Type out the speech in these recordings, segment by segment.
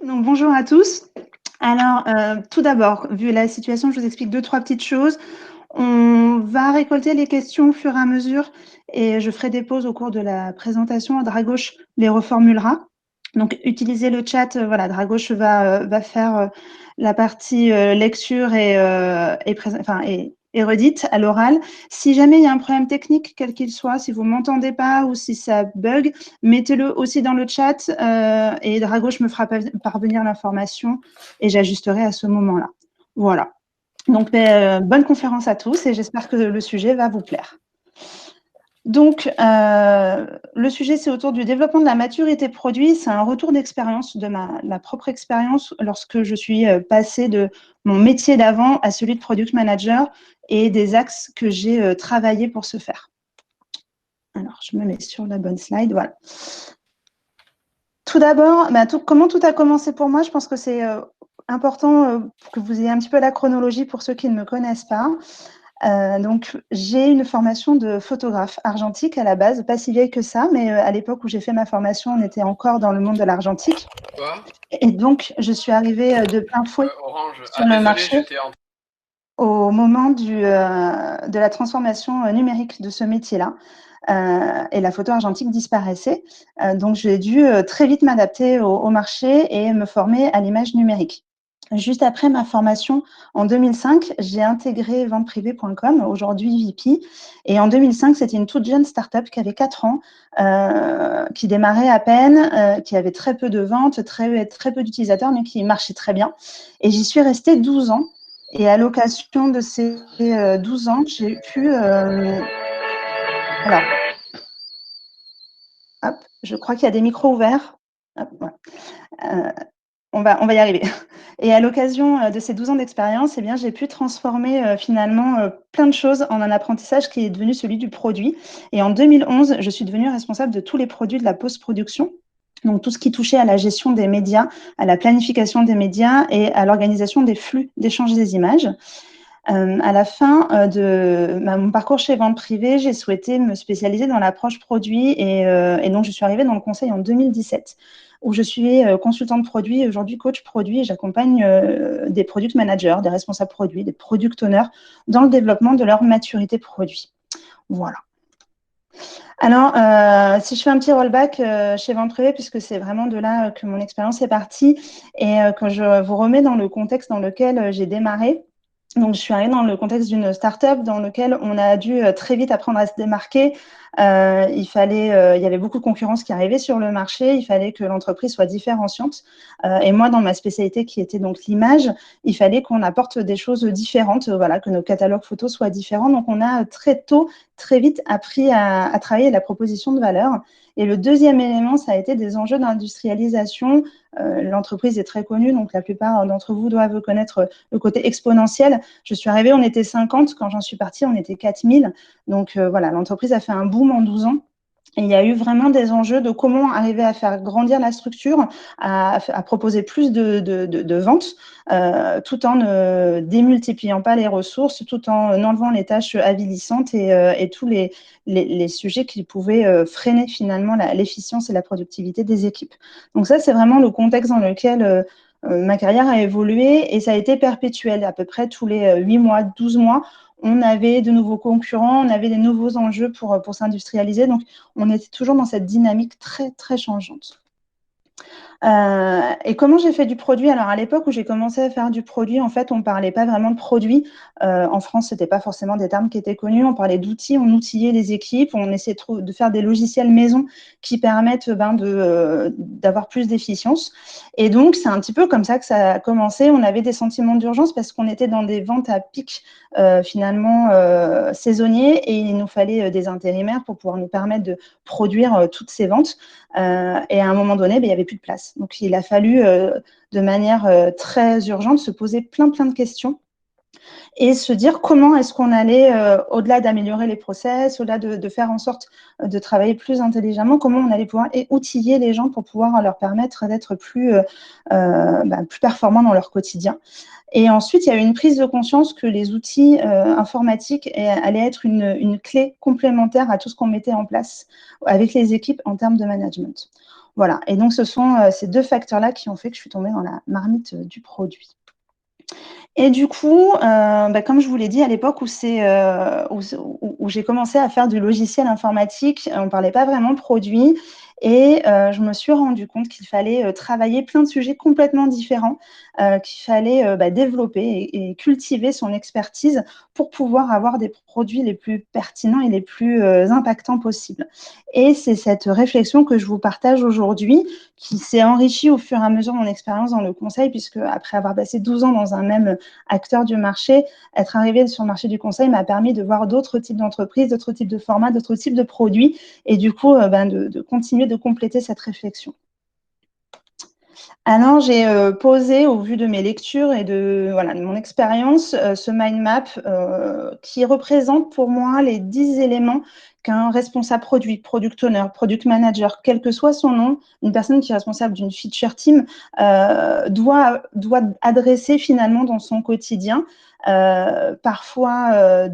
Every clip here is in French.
Donc, bonjour à tous. Alors, tout d'abord, vu la situation, je vous explique 2-3 petites choses. On va récolter les questions au fur et à mesure et je ferai des pauses au cours de la présentation. Dragoche les reformulera. Donc, utilisez le chat. Voilà, Dragoche va faire la partie lecture et redite à l'oral. Si jamais il y a un problème technique, quel qu'il soit, si vous ne m'entendez pas ou si ça bug, mettez-le aussi dans le chat et Dragoche me fera parvenir l'information et j'ajusterai à ce moment-là. Voilà. Donc, bonne conférence à tous et j'espère que le sujet va vous plaire. Donc, le sujet, c'est autour du développement de la maturité produit. C'est un retour d'expérience de ma propre expérience lorsque je suis passée de mon métier d'avant à celui de product manager et des axes que j'ai travaillé pour ce faire. Alors, je me mets sur la bonne slide. Voilà. Tout d'abord, comment tout a commencé pour moi? Je pense que c'est important que vous ayez un petit peu la chronologie pour ceux qui ne me connaissent pas. Donc, j'ai une formation de photographe argentique à la base, pas si vieille que ça, mais à l'époque où j'ai fait ma formation, on était encore dans le monde de l'argentique. Quoi? Et donc, je suis arrivée de plein fouet Orange. sur Ah, le désolé, marché j'étais en. au moment de la transformation numérique de ce métier-là. Et la photo argentique disparaissait. Donc, j'ai dû très vite m'adapter au marché et me former à l'image numérique. Juste après ma formation, en 2005, j'ai intégré venteprivée.com, aujourd'hui VP. Et en 2005, c'était une toute jeune start-up qui avait 4 ans, qui démarrait à peine, qui avait très peu de ventes, très peu d'utilisateurs, mais qui marchait très bien. Et j'y suis restée 12 ans. Et à l'occasion de ces 12 ans, j'ai pu… alors, hop, je crois qu'il y a des micros ouverts. Hop, voilà. On va y arriver. Et à l'occasion de ces 12 ans d'expérience, eh bien, j'ai pu transformer finalement plein de choses en un apprentissage qui est devenu celui du produit. Et en 2011, je suis devenue responsable de tous les produits de la post-production. Donc, tout ce qui touchait à la gestion des médias, à la planification des médias et à l'organisation des flux d'échange des images. À la fin de mon parcours chez Vente Privée, j'ai souhaité me spécialiser dans l'approche produit et donc je suis arrivée dans le conseil en 2017 où je suis consultante produit et aujourd'hui coach produit et j'accompagne des product managers, des responsables produits, des product owners dans le développement de leur maturité produit. Voilà. Alors, si je fais un petit rollback chez Vente Privée, puisque c'est vraiment de là que mon expérience est partie et que je vous remets dans le contexte dans lequel j'ai démarré. Donc, je suis arrivée dans le contexte d'une start-up dans lequel on a dû très vite apprendre à se démarquer. Il y avait beaucoup de concurrence qui arrivait sur le marché. Il fallait que l'entreprise soit différenciante. Et moi, dans ma spécialité qui était donc l'image, il fallait qu'on apporte des choses différentes, voilà, que nos catalogues photos soient différents. Donc, on a très tôt, très vite appris à travailler la proposition de valeur. Et le deuxième élément, ça a été des enjeux d'industrialisation. L'entreprise est très connue, donc la plupart d'entre vous doivent connaître le côté exponentiel. Je suis arrivée, on était 50. Quand j'en suis partie, on était 4000. Donc voilà, l'entreprise a fait un boom en 12 ans. Et il y a eu vraiment des enjeux de comment arriver à faire grandir la structure, à proposer plus de ventes, tout en ne démultipliant pas les ressources, tout en enlevant les tâches avilissantes et tous les sujets qui pouvaient freiner finalement l'efficience et la productivité des équipes. Donc ça, c'est vraiment le contexte dans lequel ma carrière a évolué et ça a été perpétuel. À peu près tous les 8 mois, 12 mois, on avait de nouveaux concurrents, on avait des nouveaux enjeux pour s'industrialiser. Donc, on était toujours dans cette dynamique très, très changeante. Et comment j'ai fait du produit? Alors, à l'époque où j'ai commencé à faire du produit, en fait, on ne parlait pas vraiment de produit. En France, ce n'était pas forcément des termes qui étaient connus. On parlait d'outils, on outillait les équipes, on essayait de faire des logiciels maison qui permettent d'avoir plus d'efficience. Et donc, c'est un petit peu comme ça que ça a commencé. On avait des sentiments d'urgence parce qu'on était dans des ventes à pic, finalement, saisonniers, et il nous fallait des intérimaires pour pouvoir nous permettre de produire toutes ces ventes. Et à un moment donné, il n'y avait plus de place. Donc, il a fallu, de manière très urgente, se poser plein de questions et se dire comment est-ce qu'on allait, au-delà d'améliorer les process, au-delà de faire en sorte de travailler plus intelligemment, comment on allait pouvoir outiller les gens pour pouvoir leur permettre d'être plus performants dans leur quotidien. Et ensuite, il y a eu une prise de conscience que les outils informatiques allaient être une clé complémentaire à tout ce qu'on mettait en place avec les équipes en termes de management. Voilà, et donc ce sont ces 2 facteurs-là qui ont fait que je suis tombée dans la marmite du produit. Et du coup, comme je vous l'ai dit, à l'époque où j'ai commencé à faire du logiciel informatique, on ne parlait pas vraiment de produit, et je me suis rendu compte qu'il fallait travailler plein de sujets complètement différents, qu'il fallait développer et cultiver son expertise pour pouvoir avoir des produits les plus pertinents et les plus impactants possibles. Et c'est cette réflexion que je vous partage aujourd'hui, qui s'est enrichie au fur et à mesure de mon expérience dans le conseil, puisque après avoir passé 12 ans dans un même acteur du marché, être arrivée sur le marché du conseil m'a permis de voir d'autres types d'entreprises, d'autres types de formats, d'autres types de produits, et du coup de continuer de compléter cette réflexion. Alors, j'ai posé, au vu de mes lectures et de mon expérience, ce mind map qui représente pour moi les 10 éléments qu'un responsable produit, product owner, product manager, quel que soit son nom, une personne qui est responsable d'une feature team, doit adresser finalement dans son quotidien, parfois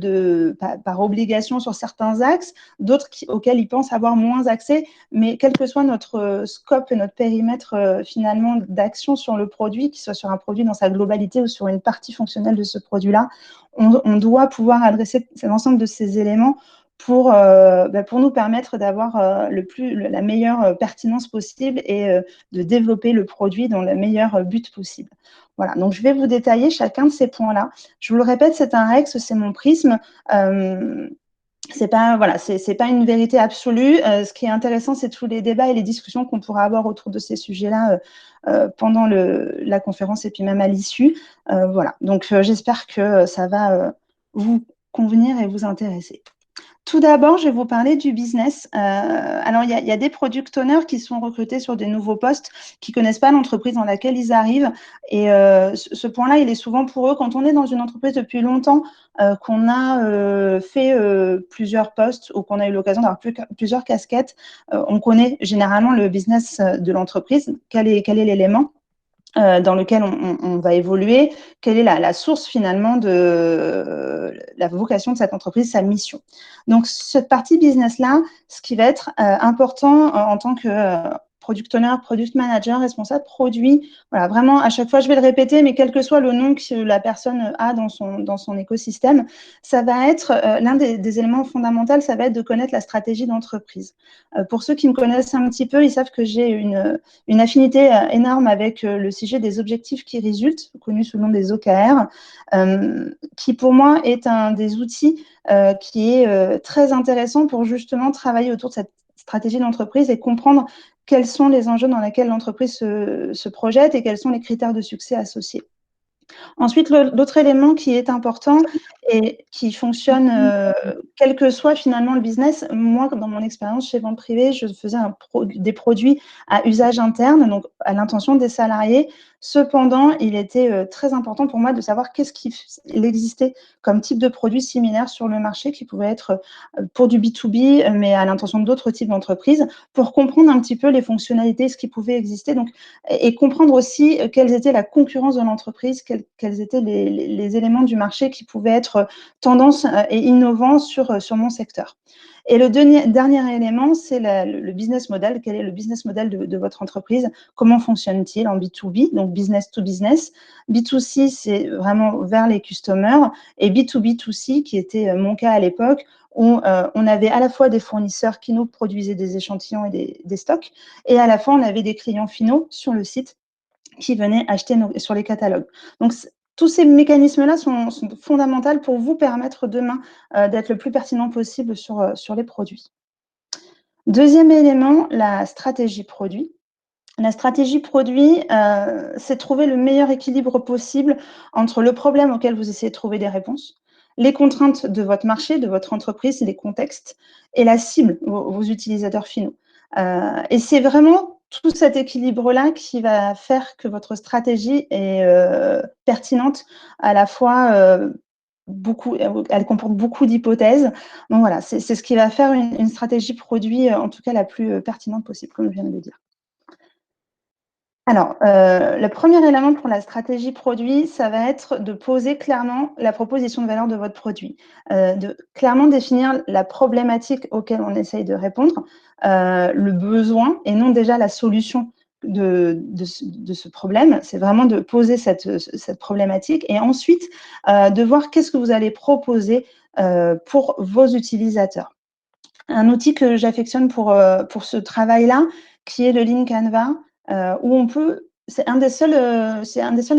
par obligation sur certains axes, d'autres auxquels il pense avoir moins accès, mais quel que soit notre scope et notre périmètre finalement d'action sur le produit, qu'il soit sur un produit dans sa globalité ou sur une partie fonctionnelle de ce produit-là, on doit pouvoir adresser l'ensemble de ces éléments pour nous permettre d'avoir la meilleure pertinence possible et de développer le produit dans le meilleur but possible. Voilà, donc je vais vous détailler chacun de ces points-là. Je vous le répète, c'est un Rex, c'est mon prisme. C'est pas une vérité absolue. Ce qui est intéressant, c'est tous les débats et les discussions qu'on pourra avoir autour de ces sujets-là pendant la conférence et puis même à l'issue. Voilà. Donc j'espère que ça va vous convenir et vous intéresser. Tout d'abord, je vais vous parler du business. Alors, il y a des product owners qui sont recrutés sur des nouveaux postes, qui ne connaissent pas l'entreprise dans laquelle ils arrivent. Et ce point-là, il est souvent pour eux, quand on est dans une entreprise depuis longtemps, qu'on a fait plusieurs postes ou qu'on a eu l'occasion d'avoir plusieurs casquettes, on connaît généralement le business de l'entreprise, quel est l'élément dans lequel on va évoluer, quelle est la source finalement de la vocation de cette entreprise, sa mission. Donc, cette partie business-là, ce qui va être important en tant que product owner, product manager, responsable produit, voilà, vraiment, à chaque fois, je vais le répéter, mais quel que soit le nom que la personne a dans son écosystème, ça va être l'un des éléments fondamentaux, ça va être de connaître la stratégie d'entreprise. Pour ceux qui me connaissent un petit peu, ils savent que j'ai une affinité énorme avec le sujet des objectifs qui résultent, connus sous le nom des OKR, qui pour moi est un des outils qui est très intéressant pour justement travailler autour de cette stratégie d'entreprise et comprendre quels sont les enjeux dans lesquels l'entreprise se projette et quels sont les critères de succès associés. Ensuite, l'autre élément qui est important et qui fonctionne, quel que soit finalement le business, moi, dans mon expérience chez Vente Privée, je faisais des produits à usage interne, donc à l'intention des salariés. Cependant, il était très important pour moi de savoir qu'est-ce qu'il existait comme type de produit similaire sur le marché qui pouvait être pour du B2B, mais à l'intention d'autres types d'entreprises, pour comprendre un petit peu les fonctionnalités, ce qui pouvait exister, donc, et comprendre aussi quelles étaient la concurrence de l'entreprise, quels étaient les éléments du marché qui pouvaient être tendance et innovants sur mon secteur. Et le dernier élément, c'est le business model. Quel est le business model de votre entreprise? Comment fonctionne-t-il en B2B, donc business to business? B2C, c'est vraiment vers les customers, et B2B2C, qui était mon cas à l'époque, où on avait à la fois des fournisseurs qui nous produisaient des échantillons et des stocks, et à la fois on avait des clients finaux sur le site qui venaient acheter sur les catalogues. Donc, tous ces mécanismes-là sont fondamentaux pour vous permettre demain d'être le plus pertinent possible sur les produits. Deuxième élément, la stratégie produit. La stratégie produit, c'est trouver le meilleur équilibre possible entre le problème auquel vous essayez de trouver des réponses, les contraintes de votre marché, de votre entreprise, les contextes, et la cible, vos utilisateurs finaux. Et c'est vraiment tout cet équilibre-là qui va faire que votre stratégie est pertinente, à la fois elle comporte beaucoup d'hypothèses. Donc voilà, c'est ce qui va faire une stratégie produit, en tout cas la plus pertinente possible, comme je viens de le dire. Alors, le premier élément pour la stratégie produit, ça va être de poser clairement la proposition de valeur de votre produit. De clairement définir la problématique auquel on essaye de répondre, le besoin et non déjà la solution de ce problème. C'est vraiment de poser cette problématique et ensuite, de voir qu'est-ce que vous allez proposer, pour vos utilisateurs. Un outil que j'affectionne pour ce travail-là, qui est le Lean Canva, où on peut c'est un des seuls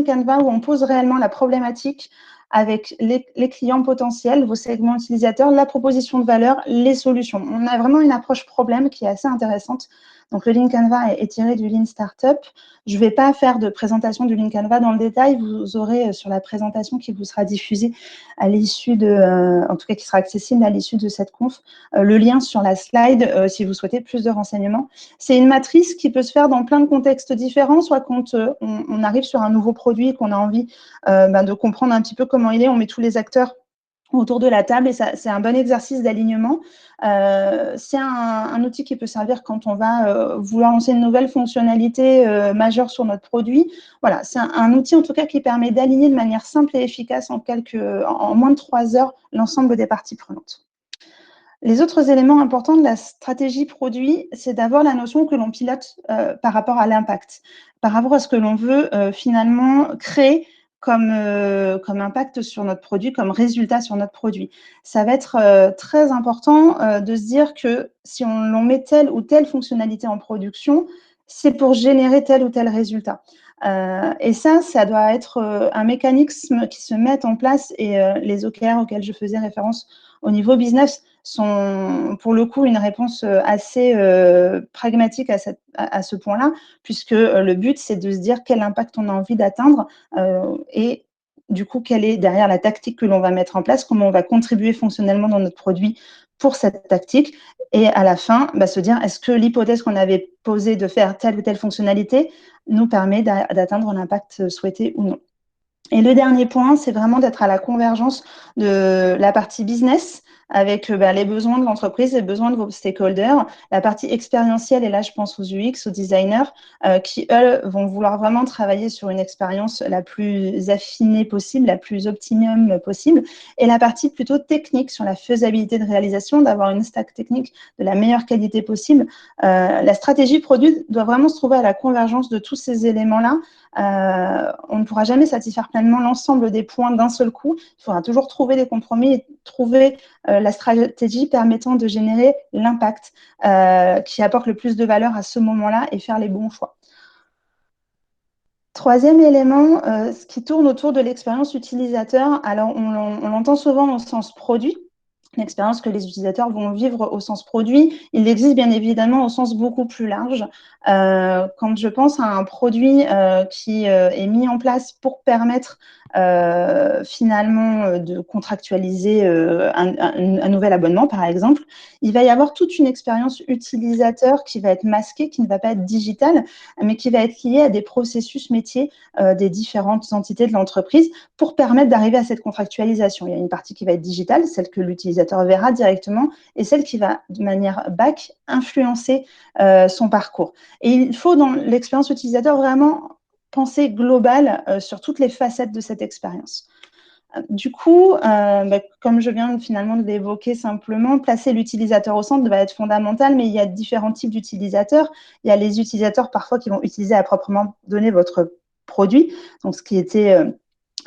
Canva où on pose réellement la problématique avec les clients potentiels, vos segments utilisateurs, la proposition de valeur, les solutions. On a vraiment une approche problème qui est assez intéressante. Donc le Lean Canva est tiré du Lean Startup. Je ne vais pas faire de présentation du Lean Canva dans le détail. Vous aurez sur la présentation qui vous sera diffusée à l'issue en tout cas qui sera accessible à l'issue de cette conf, le lien sur la slide si vous souhaitez plus de renseignements. C'est une matrice qui peut se faire dans plein de contextes différents, soit quand on arrive sur un nouveau produit et qu'on a envie de comprendre un petit peu comment il est, on met tous les acteurs autour de la table et c'est un bon exercice d'alignement. C'est un outil qui peut servir quand on va vouloir lancer une nouvelle fonctionnalité majeure sur notre produit. Voilà, c'est un outil en tout cas qui permet d'aligner de manière simple et efficace en moins de 3 heures l'ensemble des parties prenantes. Les autres éléments importants de la stratégie produit, c'est d'avoir la notion que l'on pilote par rapport à l'impact, par rapport à ce que l'on veut finalement créer comme impact sur notre produit, comme résultat sur notre produit. Ça va être très important de se dire que si on met telle ou telle fonctionnalité en production, c'est pour générer tel ou tel résultat. Et ça doit être un mécanisme qui se met en place et les OKR auxquels je faisais référence au niveau business sont pour le coup une réponse assez pragmatique à ce point-là, puisque le but, c'est de se dire quel impact on a envie d'atteindre et du coup, quelle est derrière la tactique que l'on va mettre en place, comment on va contribuer fonctionnellement dans notre produit pour cette tactique. Et à la fin, se dire, est-ce que l'hypothèse qu'on avait posée de faire telle ou telle fonctionnalité nous permet d'atteindre l'impact souhaité ou non. Et le dernier point, c'est vraiment d'être à la convergence de la partie business avec les besoins de l'entreprise, les besoins de vos stakeholders, la partie expérientielle, et là je pense aux UX, aux designers, qui eux vont vouloir vraiment travailler sur une expérience la plus affinée possible, la plus optimum possible, et la partie plutôt technique sur la faisabilité de réalisation, d'avoir une stack technique de la meilleure qualité possible. La stratégie produit doit vraiment se trouver à la convergence de tous ces éléments-là. On ne pourra jamais satisfaire pleinement l'ensemble des points d'un seul coup. Il faudra toujours trouver des compromis et trouver la stratégie permettant de générer l'impact qui apporte le plus de valeur à ce moment-là et faire les bons choix. Troisième élément, ce qui tourne autour de l'expérience utilisateur. Alors, on l'entend souvent au sens produit, l'expérience que les utilisateurs vont vivre au sens produit. Il existe bien évidemment au sens beaucoup plus large. Quand je pense à un produit qui est mis en place pour permettre finalement de contractualiser un nouvel abonnement, par exemple, il va y avoir toute une expérience utilisateur qui va être masquée, qui ne va pas être digitale, mais qui va être liée à des processus métiers des différentes entités de l'entreprise pour permettre d'arriver à cette contractualisation. Il y a une partie qui va être digitale, celle que l'utilisateur verra directement, et celle qui va, de manière back, influencer son parcours. Et il faut, dans l'expérience utilisateur, vraiment penser global sur toutes les facettes de cette expérience. Du coup, comme je viens finalement de l'évoquer simplement, placer l'utilisateur au centre va être fondamental, mais il y a différents types d'utilisateurs. Il y a les utilisateurs parfois qui vont utiliser à proprement donner votre produit, donc ce qui était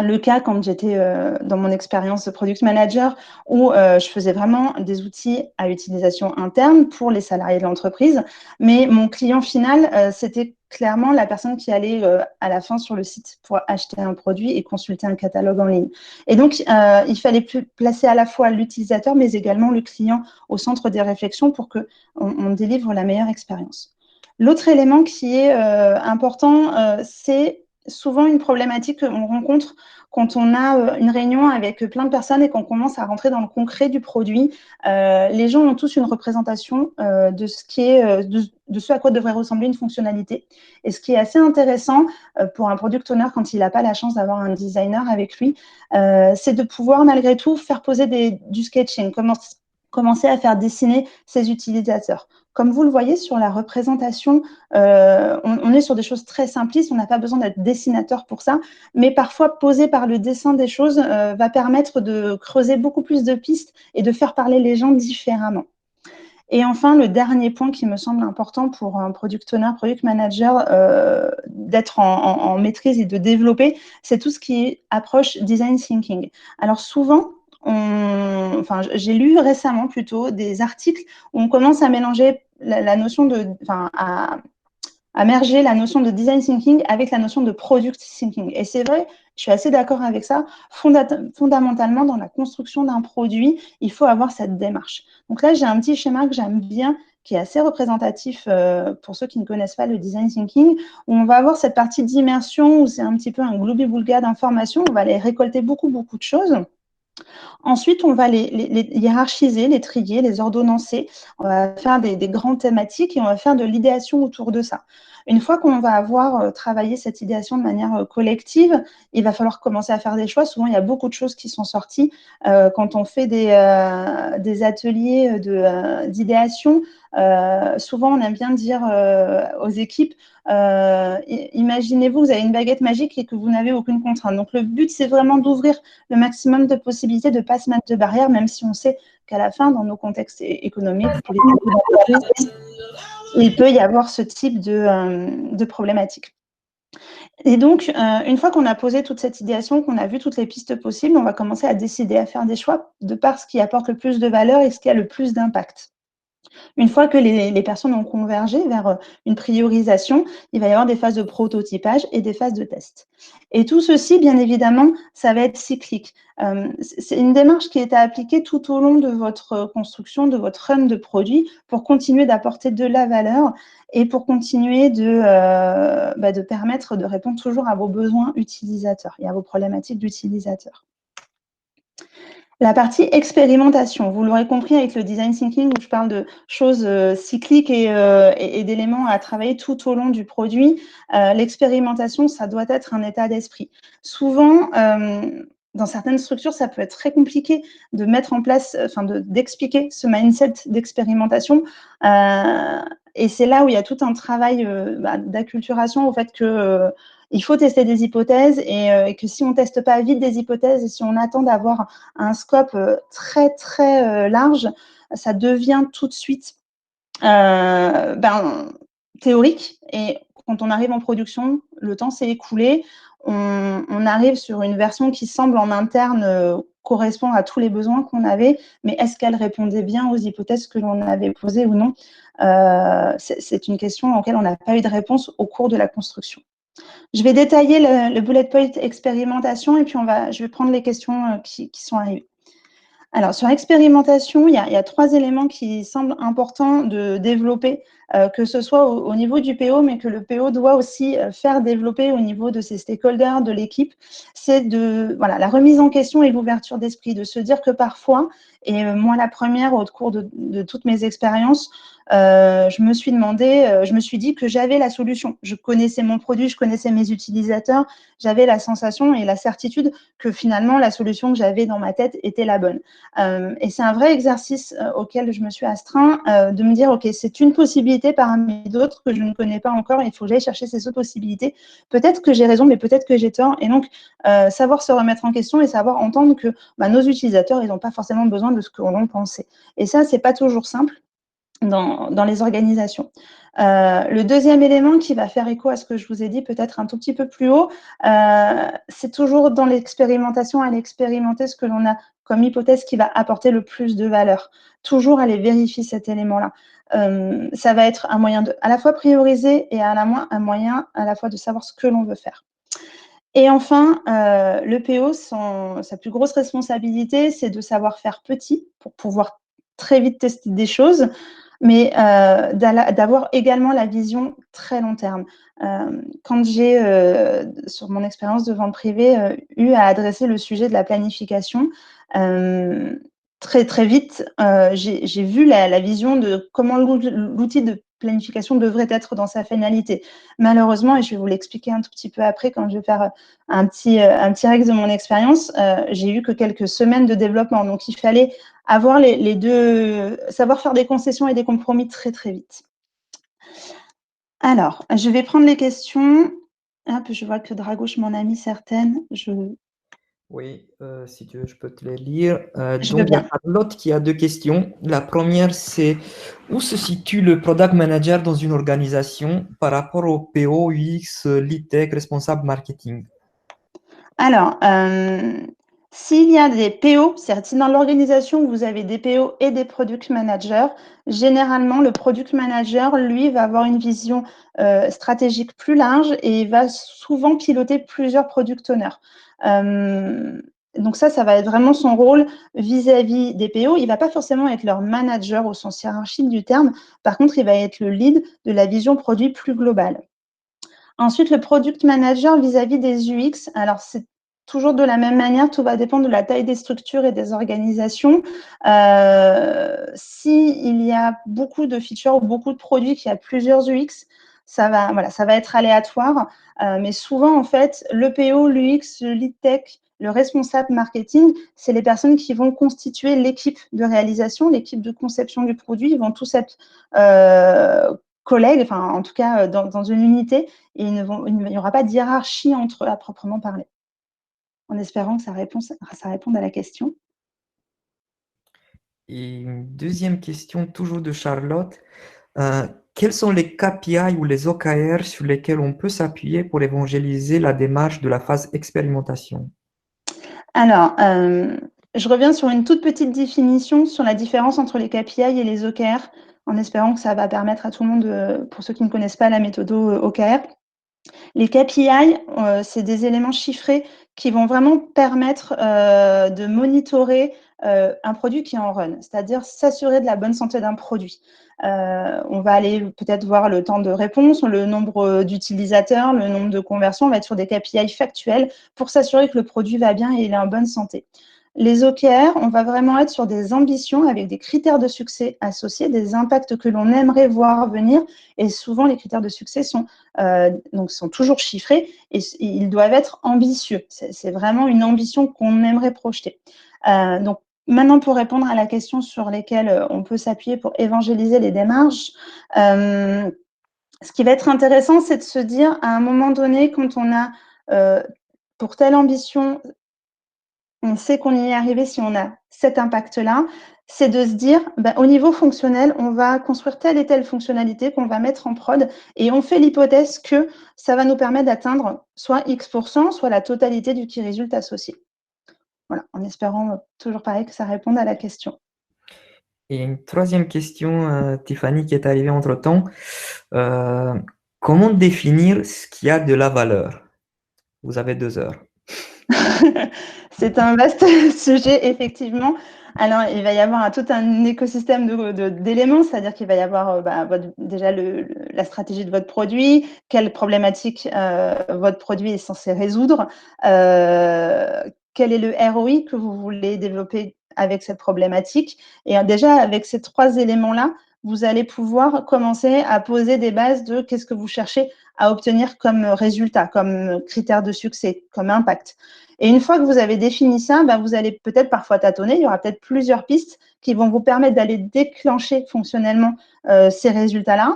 le cas quand j'étais dans mon expérience de product manager où je faisais vraiment des outils à utilisation interne pour les salariés de l'entreprise. Mais mon client final, c'était clairement la personne qui allait à la fin sur le site pour acheter un produit et consulter un catalogue en ligne. Et donc, il fallait placer à la fois l'utilisateur, mais également le client au centre des réflexions pour qu'on délivre la meilleure expérience. L'autre élément qui est important, c'est souvent une problématique qu'on rencontre quand on a une réunion avec plein de personnes et qu'on commence à rentrer dans le concret du produit. Les gens ont tous une représentation de ce à quoi devrait ressembler une fonctionnalité. Et ce qui est assez intéressant pour un product owner quand il n'a pas la chance d'avoir un designer avec lui, c'est de pouvoir malgré tout faire poser du sketching, commencer à faire dessiner ses utilisateurs. Comme vous le voyez sur la représentation, on est sur des choses très simplistes, on n'a pas besoin d'être dessinateur pour ça, mais parfois poser par le dessin des choses va permettre de creuser beaucoup plus de pistes et de faire parler les gens différemment. Et enfin, le dernier point qui me semble important pour un product owner, product manager, d'être en maîtrise et de développer, c'est tout ce qui est approche design thinking. Alors souvent, j'ai lu récemment plutôt des articles où on commence à mélanger la notion de, à merger la notion de design thinking avec la notion de product thinking. Et c'est vrai, je suis assez d'accord avec ça. Fondamentalement, dans la construction d'un produit, il faut avoir cette démarche. Donc là, j'ai un petit schéma que j'aime bien, qui est assez représentatif pour ceux qui ne connaissent pas le design thinking, où on va avoir cette partie d'immersion, où c'est un petit peu un globi-boulga d'informations. On va aller récolter beaucoup de choses. Ensuite, on va les hiérarchiser, les trier, les ordonnancer. On va faire des grandes thématiques et on va faire de l'idéation autour de ça. Une fois qu'on va avoir travaillé cette idéation de manière collective, il va falloir commencer à faire des choix. Souvent, il y a beaucoup de choses qui sont sorties quand on fait des ateliers d'idéation. Souvent, on aime bien dire aux équipes, imaginez-vous, vous avez une baguette magique et que vous n'avez aucune contrainte. Donc, le but, c'est vraiment d'ouvrir le maximum de possibilités, de ne pas se mettre de barrières, même si on sait qu'à la fin, dans nos contextes économiques, politiques, il peut y avoir ce type de problématique. Et donc, une fois qu'on a posé toute cette idéation, qu'on a vu toutes les pistes possibles, on va commencer à décider, à faire des choix de par ce qui apporte le plus de valeur et ce qui a le plus d'impact. Une fois que les personnes ont convergé vers une priorisation, il va y avoir des phases de prototypage et des phases de test. Et tout ceci, bien évidemment, ça va être cyclique. C'est une démarche qui est à appliquer tout au long de votre construction, de votre run de produit, pour continuer d'apporter de la valeur et pour continuer de permettre de répondre toujours à vos besoins utilisateurs et à vos problématiques d'utilisateurs. La partie expérimentation, vous l'aurez compris avec le design thinking où je parle de choses cycliques et d'éléments à travailler tout au long du produit, l'expérimentation, ça doit être un état d'esprit. Souvent, dans certaines structures, ça peut être très compliqué de mettre en place, d'expliquer ce mindset d'expérimentation. Et c'est là où il y a tout un travail d'acculturation au fait que il faut tester des hypothèses et que si on ne teste pas vite des hypothèses et si on attend d'avoir un scope très large, ça devient tout de suite théorique. Et quand on arrive en production, le temps s'est écoulé. On arrive sur une version qui semble en interne correspondre à tous les besoins qu'on avait, mais est-ce qu'elle répondait bien aux hypothèses que l'on avait posées ou non? C'est une question auquel on n'a pas eu de réponse au cours de la construction. Je vais détailler le bullet point expérimentation et puis je vais prendre les questions qui sont arrivées. Alors, sur l'expérimentation, il y a 3 éléments qui semblent importants de développer, que ce soit au niveau du PO, mais que le PO doit aussi faire développer au niveau de ses stakeholders, de l'équipe. C'est la remise en question et l'ouverture d'esprit, de se dire que parfois, et moi la première au cours de toutes mes expériences, je me suis dit que j'avais la solution. Je connaissais mon produit, je connaissais mes utilisateurs, j'avais la sensation et la certitude que finalement la solution que j'avais dans ma tête était la bonne. Et c'est un vrai exercice auquel je me suis astreint, de me dire, OK, c'est une possibilité parmi d'autres que je ne connais pas encore, il faut que j'aille chercher ces autres possibilités. Peut-être que j'ai raison, mais peut-être que j'ai tort. Et donc, savoir se remettre en question et savoir entendre que nos utilisateurs, ils n'ont pas forcément besoin de ce que l'on pensait. Et ça, c'est pas toujours simple dans les organisations. Le deuxième élément qui va faire écho à ce que je vous ai dit peut-être un tout petit peu plus haut, c'est toujours dans l'expérimentation, à l'expérimenter ce que l'on a comme hypothèse qui va apporter le plus de valeur. Toujours aller vérifier cet élément-là. Ça va être un moyen de à la fois prioriser et un moyen à la fois de savoir ce que l'on veut faire. Et enfin, le PO, sa plus grosse responsabilité, c'est de savoir faire petit pour pouvoir très vite tester des choses, mais d'avoir également la vision très long terme. Quand j'ai, sur mon expérience de vente privée, eu à adresser le sujet de la planification, très, très vite, j'ai vu la vision de comment l'outil de planification devrait être dans sa finalité. Malheureusement, et je vais vous l'expliquer un tout petit peu après quand je vais faire un petit récap de mon expérience, j'ai eu que quelques semaines de développement. Donc, il fallait avoir les deux, savoir faire des concessions et des compromis très, très vite. Alors, je vais prendre les questions. Hop, je vois que Dragouche m'en a mis certaines. Oui, si tu veux, je peux te les lire. Je veux Donc, il y a bien. Charlotte qui a deux questions. La première, c'est où se situe le product manager dans une organisation par rapport au PO, UX, lead tech, responsable marketing? Alors, s'il y a des PO, c'est-à-dire si dans l'organisation, vous avez des PO et des product managers, généralement, le product manager, lui, va avoir une vision stratégique plus large et il va souvent piloter plusieurs product owners. Donc ça va être vraiment son rôle vis-à-vis des PO. Il ne va pas forcément être leur manager au sens hiérarchique du terme. Par contre, il va être le lead de la vision produit plus globale. Ensuite, le product manager vis-à-vis des UX, alors c'est toujours de la même manière, tout va dépendre de la taille des structures et des organisations. S'il y a beaucoup de features ou beaucoup de produits qui a plusieurs UX, ça va être aléatoire. Mais souvent, en fait, le PO, l'UX, le lead tech, le responsable marketing, c'est les personnes qui vont constituer l'équipe de réalisation, l'équipe de conception du produit. Ils vont tous être collègues, enfin en tout cas dans une unité, et il n'y aura pas de hiérarchie entre eux à proprement parler. En espérant que ça réponde à la question. Et une deuxième question, toujours de Charlotte. Quels sont les KPI ou les OKR sur lesquels on peut s'appuyer pour évangéliser la démarche de la phase expérimentation? Alors, je reviens sur une toute petite définition sur la différence entre les KPI et les OKR, en espérant que ça va permettre à tout le monde, pour ceux qui ne connaissent pas la méthode OKR. Les KPI, c'est des éléments chiffrés qui vont vraiment permettre de monitorer un produit qui est en run, c'est-à-dire s'assurer de la bonne santé d'un produit. On va aller peut-être voir le temps de réponse, le nombre d'utilisateurs, le nombre de conversions. On va être sur des KPI factuels pour s'assurer que le produit va bien et il est en bonne santé. Les OKR, on va vraiment être sur des ambitions avec des critères de succès associés, des impacts que l'on aimerait voir venir. Et souvent, les critères de succès sont toujours chiffrés et ils doivent être ambitieux. C'est vraiment une ambition qu'on aimerait projeter. Donc, maintenant, pour répondre à la question sur lesquelles on peut s'appuyer pour évangéliser les démarches, ce qui va être intéressant, c'est de se dire, à un moment donné, quand on a pour telle ambition, on sait qu'on y est arrivé si on a cet impact-là, c'est de se dire, au niveau fonctionnel, on va construire telle et telle fonctionnalité qu'on va mettre en prod et on fait l'hypothèse que ça va nous permettre d'atteindre soit X%, soit la totalité du key result associé. Voilà, en espérant toujours pareil que ça réponde à la question. Et une troisième question, Tiffany, qui est arrivée entre-temps. Euh, Comment définir ce qui a de la valeur? Vous avez 2 heures. C'est un vaste sujet, effectivement. Alors, il va y avoir tout un écosystème d'éléments, c'est-à-dire qu'il va y avoir déjà la stratégie de votre produit, quelle problématique votre produit est censé résoudre, quel est le ROI que vous voulez développer avec cette problématique. Et déjà, avec ces 3 éléments-là, vous allez pouvoir commencer à poser des bases de qu'est-ce que vous cherchez à obtenir comme résultat, comme critère de succès, comme impact. Et une fois que vous avez défini ça, vous allez peut-être parfois tâtonner. Il y aura peut-être plusieurs pistes qui vont vous permettre d'aller déclencher fonctionnellement ces résultats-là.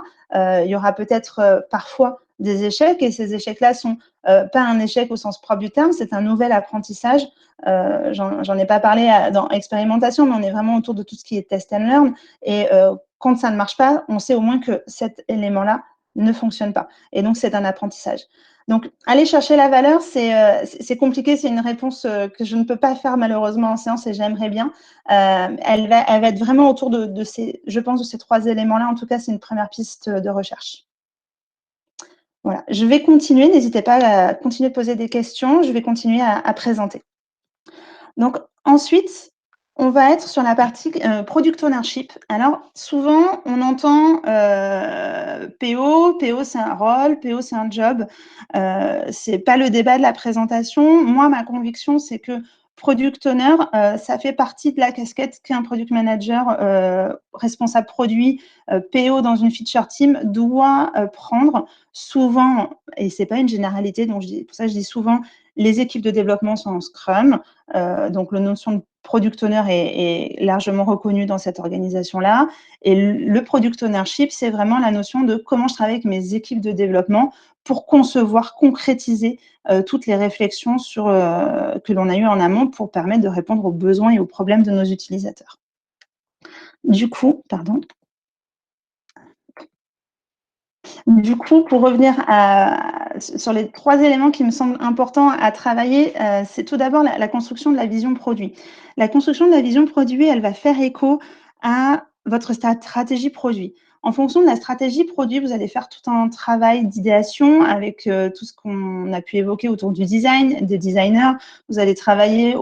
Il y aura peut-être parfois des échecs et ces échecs-là sont pas un échec au sens propre du terme, c'est un nouvel apprentissage. J'en ai pas parlé dans expérimentation, mais on est vraiment autour de tout ce qui est test and learn. Et quand ça ne marche pas, on sait au moins que cet élément-là ne fonctionne pas. Et donc, c'est un apprentissage. Donc, aller chercher la valeur, c'est compliqué. C'est une réponse que je ne peux pas faire malheureusement en séance et j'aimerais bien. Elle va être vraiment autour de ces 3 éléments-là. En tout cas, c'est une première piste de recherche. Voilà. Je vais continuer. N'hésitez pas à continuer de poser des questions. Je vais continuer à présenter. Donc, ensuite, on va être sur la partie product ownership. Alors, souvent, on entend PO. PO, c'est un rôle. PO, c'est un job. C'est pas le débat de la présentation. Moi, ma conviction, c'est que product owner, ça fait partie de la casquette qu'un product manager responsable produit, PO dans une feature team doit prendre. Souvent, et c'est pas une généralité, donc pour ça je dis souvent, les équipes de développement sont en Scrum, donc la notion de product owner est largement reconnue dans cette organisation-là. Et le product ownership, c'est vraiment la notion de comment je travaille avec mes équipes de développement pour concevoir, concrétiser toutes les réflexions que l'on a eues en amont pour permettre de répondre aux besoins et aux problèmes de nos utilisateurs. Du coup, pour revenir sur les 3 éléments qui me semblent importants à travailler, c'est tout d'abord la construction de la vision produit. La construction de la vision produit, elle va faire écho à votre stratégie produit. En fonction de la stratégie produit, vous allez faire tout un travail d'idéation avec tout ce qu'on a pu évoquer autour du design, des designers. Vous allez travailler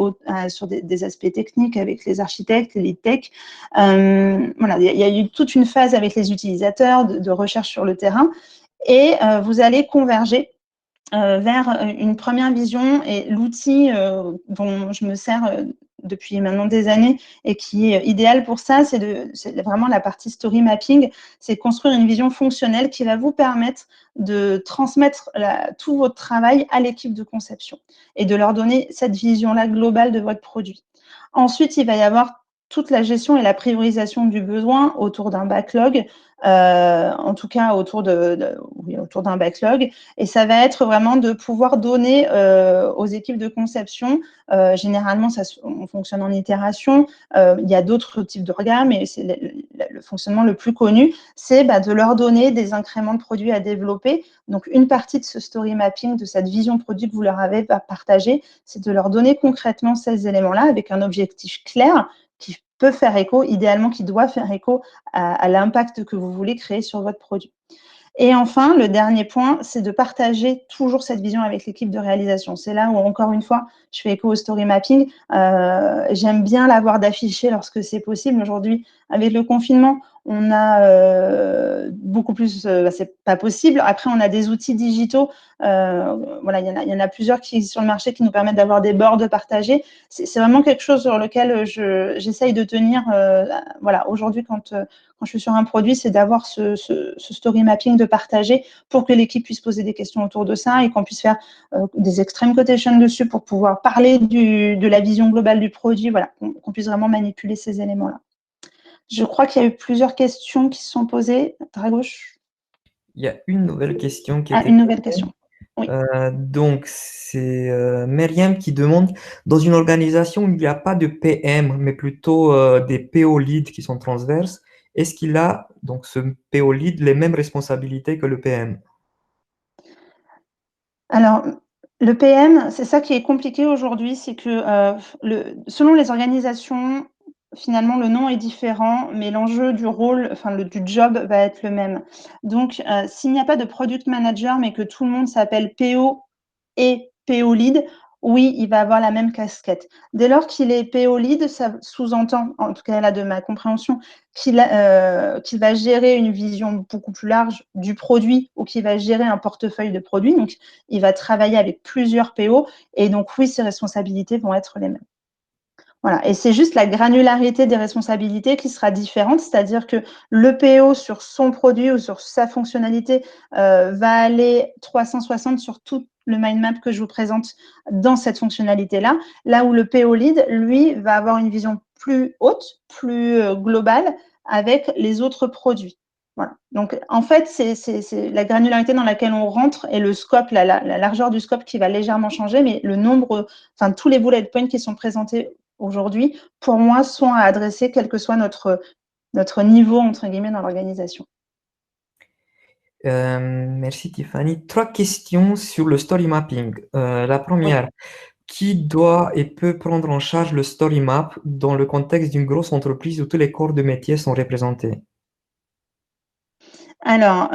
sur des aspects techniques avec les architectes, les tech. Voilà, il y a eu toute une phase avec les utilisateurs de recherche sur le terrain et vous allez converger vers une première vision et l'outil dont je me sers depuis maintenant des années et qui est idéal pour ça, c'est vraiment la partie story mapping, c'est construire une vision fonctionnelle qui va vous permettre de transmettre tout votre travail à l'équipe de conception et de leur donner cette vision-là globale de votre produit. Ensuite, il va y avoir toute la gestion et la priorisation du besoin autour d'un backlog, en tout cas autour d'un backlog. Et ça va être vraiment de pouvoir donner aux équipes de conception, généralement on fonctionne en itération, il y a d'autres types de regards, mais c'est le fonctionnement le plus connu, c'est de leur donner des incréments de produits à développer. Donc une partie de ce story mapping, de cette vision produit que vous leur avez partagée, c'est de leur donner concrètement ces éléments-là avec un objectif clair qui peut faire écho, idéalement qui doit faire écho à l'impact que vous voulez créer sur votre produit. Et enfin, le dernier point, c'est de partager toujours cette vision avec l'équipe de réalisation. C'est là où, encore une fois, je fais écho au story mapping. J'aime bien l'avoir d'afficher lorsque c'est possible. Aujourd'hui, avec le confinement, on a beaucoup plus, c'est pas possible. Après, on a des outils digitaux. Voilà, il y en a plusieurs sur le marché qui nous permettent d'avoir des boards partagés. C'est vraiment quelque chose sur lequel j'essaye de tenir. Voilà, aujourd'hui, quand je suis sur un produit, c'est d'avoir ce story mapping de partager pour que l'équipe puisse poser des questions autour de ça et qu'on puisse faire des extreme quotations dessus pour pouvoir parler de la vision globale du produit, voilà, qu'on puisse vraiment manipuler ces éléments-là. Je crois qu'il y a eu plusieurs questions qui se sont posées. À gauche. Il y a une nouvelle question qui était une nouvelle question. Oui. Donc, c'est Myriam qui demande, dans une organisation où il n'y a pas de PM, mais plutôt des PO lead qui sont transverses, est-ce qu'il a, donc ce PO lead, les mêmes responsabilités que le PM? Alors, le PM, c'est ça qui est compliqué aujourd'hui, c'est que selon les organisations, finalement, le nom est différent, mais l'enjeu du rôle, enfin du job va être le même. Donc, s'il n'y a pas de product manager, mais que tout le monde s'appelle PO et PO lead, oui, il va avoir la même casquette. Dès lors qu'il est PO lead, ça sous-entend, en tout cas là de ma compréhension, qu'il va gérer une vision beaucoup plus large du produit ou qu'il va gérer un portefeuille de produits. Donc, il va travailler avec plusieurs PO et donc oui, ses responsabilités vont être les mêmes. Voilà. Et c'est juste la granularité des responsabilités qui sera différente, c'est-à-dire que le PO sur son produit ou sur sa fonctionnalité va aller 360 sur tout le mind map que je vous présente dans cette fonctionnalité-là, là où le PO lead, lui, va avoir une vision plus haute, plus globale avec les autres produits. Voilà. Donc, en fait, c'est la granularité dans laquelle on rentre et le scope, la largeur du scope qui va légèrement changer, mais le nombre, enfin, tous les bullet points qui sont présentés aujourd'hui, pour moi, sont à adresser quel que soit notre niveau, entre guillemets, dans l'organisation. Merci Tiffany. 3 questions sur le story mapping. La première, qui doit et peut prendre en charge le story map dans le contexte d'une grosse entreprise où tous les corps de métier sont représentés? Alors,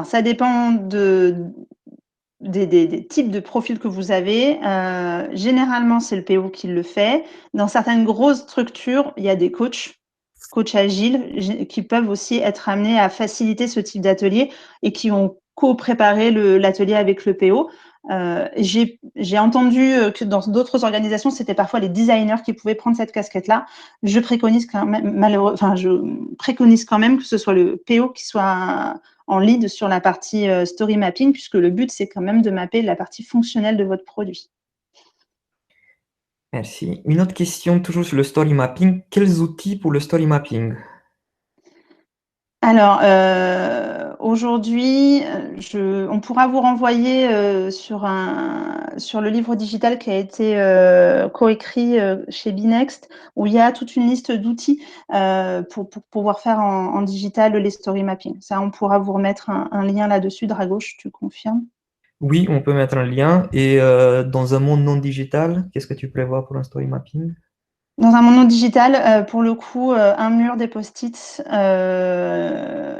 ça dépend des types de profils que vous avez. Généralement, c'est le PO qui le fait. Dans certaines grosses structures, il y a des coachs agiles qui peuvent aussi être amenés à faciliter ce type d'atelier et qui ont co-préparé l'atelier avec le PO. J'ai entendu que dans d'autres organisations, c'était parfois les designers qui pouvaient prendre cette casquette-là. Je préconise quand même que ce soit le PO qui soit en lead sur la partie story mapping, puisque le but, c'est quand même de mapper la partie fonctionnelle de votre produit. Merci. Une autre question, toujours sur le story mapping. Quels outils pour le story mapping? Alors, aujourd'hui, on pourra vous renvoyer sur le livre digital qui a été coécrit chez Binext, où il y a toute une liste d'outils pour pouvoir faire en digital les story mapping. Ça, on pourra vous remettre un lien là-dessus. Dragos, tu confirmes? Oui, on peut mettre un lien. Et dans un monde non digital, qu'est-ce que tu prévois pour un story mapping? Dans un monde non digital, pour le coup, un mur, des post-it,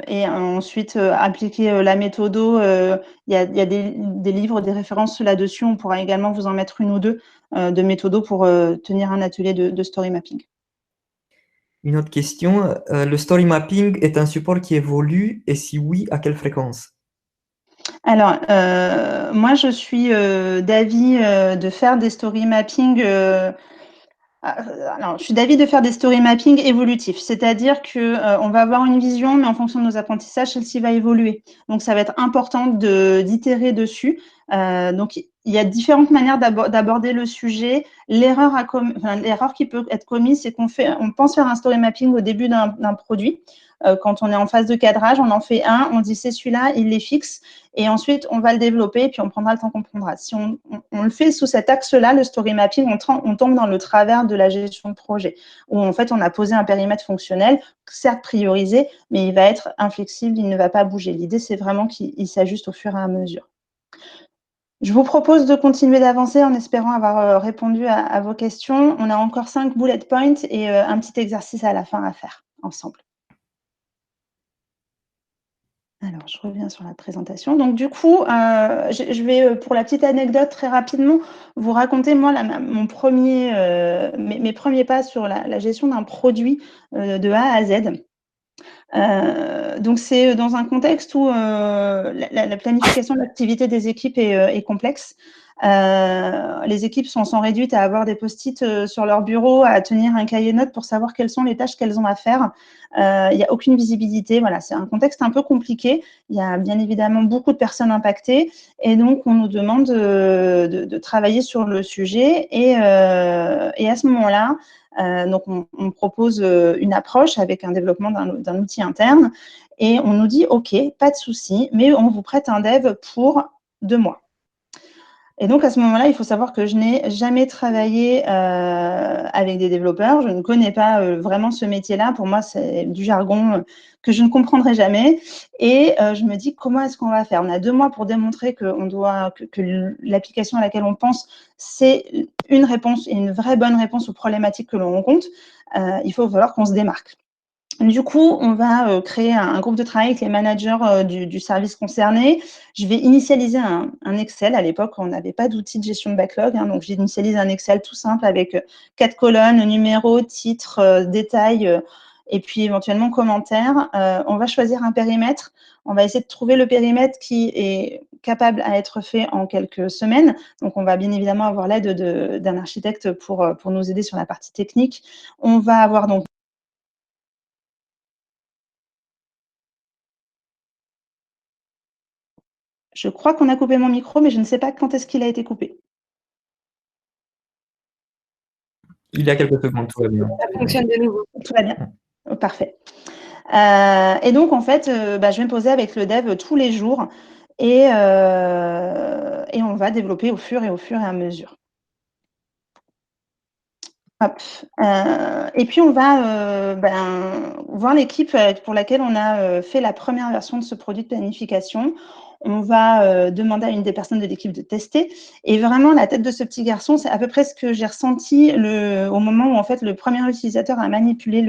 et ensuite appliquer la méthodo. Il y a des livres, des références là-dessus. On pourra également vous en mettre une ou deux de méthodo pour tenir un atelier de story mapping. Une autre question, le story mapping est un support qui évolue et si oui, à quelle fréquence? Alors, moi, je suis d'avis de faire des story mapping. Alors, je suis d'avis de faire des story mapping évolutifs, c'est-à-dire que on va avoir une vision, mais en fonction de nos apprentissages, celle-ci va évoluer. Donc, ça va être important d'itérer dessus. Donc, il y a différentes manières d'aborder le sujet. L'erreur qui peut être commise, c'est on pense faire un story mapping au début d'un produit. Quand on est en phase de cadrage, on en fait un, on dit c'est celui-là, il les fixe, et ensuite on va le développer, et puis on prendra le temps qu'on prendra. Si on le fait sous cet axe-là, le story mapping, on tombe dans le travers de la gestion de projet, où en fait on a posé un périmètre fonctionnel, certes priorisé, mais il va être inflexible, il ne va pas bouger. L'idée, c'est vraiment qu'il s'ajuste au fur et à mesure. Je vous propose de continuer d'avancer en espérant avoir répondu à vos questions. On a encore 5 bullet points et un petit exercice à la fin à faire ensemble. Alors, je reviens sur la présentation. Donc, du coup, je vais, pour la petite anecdote, très rapidement, vous raconter, moi, mes premiers pas sur la gestion d'un produit de A à Z. Donc, c'est dans un contexte où la planification de l'activité des équipes est complexe. Les équipes sont réduites à avoir des post-it sur leur bureau, à tenir un cahier de notes pour savoir quelles sont les tâches qu'elles ont à faire. Il n'y a aucune visibilité. Voilà, c'est un contexte un peu compliqué. Il y a bien évidemment beaucoup de personnes impactées. Et donc, on nous demande de travailler sur le sujet. Et à ce moment-là, donc, on propose une approche avec un développement d'un outil interne. Et on nous dit, OK, pas de souci, mais on vous prête un dev pour 2 mois. Et donc, à ce moment-là, il faut savoir que je n'ai jamais travaillé avec des développeurs. Je ne connais pas vraiment ce métier-là. Pour moi, c'est du jargon que je ne comprendrai jamais. Et je me dis, comment est-ce qu'on va faire? On a 2 mois pour démontrer que l'application à laquelle on pense, c'est une réponse, une vraie bonne réponse aux problématiques que l'on rencontre. Il faut falloir qu'on se démarque. Du coup, on va créer un groupe de travail avec les managers du service concerné. Je vais initialiser un Excel. À l'époque, on n'avait pas d'outil de gestion de backlog, hein, donc j'initialise un Excel tout simple avec 4 colonnes, numéro, titre, détails, et puis éventuellement commentaires. On va choisir un périmètre. On va essayer de trouver le périmètre qui est capable à être fait en quelques semaines. Donc, on va bien évidemment avoir l'aide d'un architecte pour nous aider sur la partie technique. On va avoir donc Je crois qu'on a coupé mon micro, mais je ne sais pas quand est-ce qu'il a été coupé. Il y a quelques secondes, tout va bien. Ça fonctionne de nouveau. Tout va bien. Oh, parfait. Et donc, en fait, je vais me poser avec le dev tous les jours et on va développer au fur et à mesure. Hop. Et puis, on va voir l'équipe pour laquelle on a fait la première version de ce produit de planification. On va demander à une des personnes de l'équipe de tester. Et vraiment, la tête de ce petit garçon, c'est à peu près ce que j'ai ressenti au moment où, en fait, le premier utilisateur a manipulé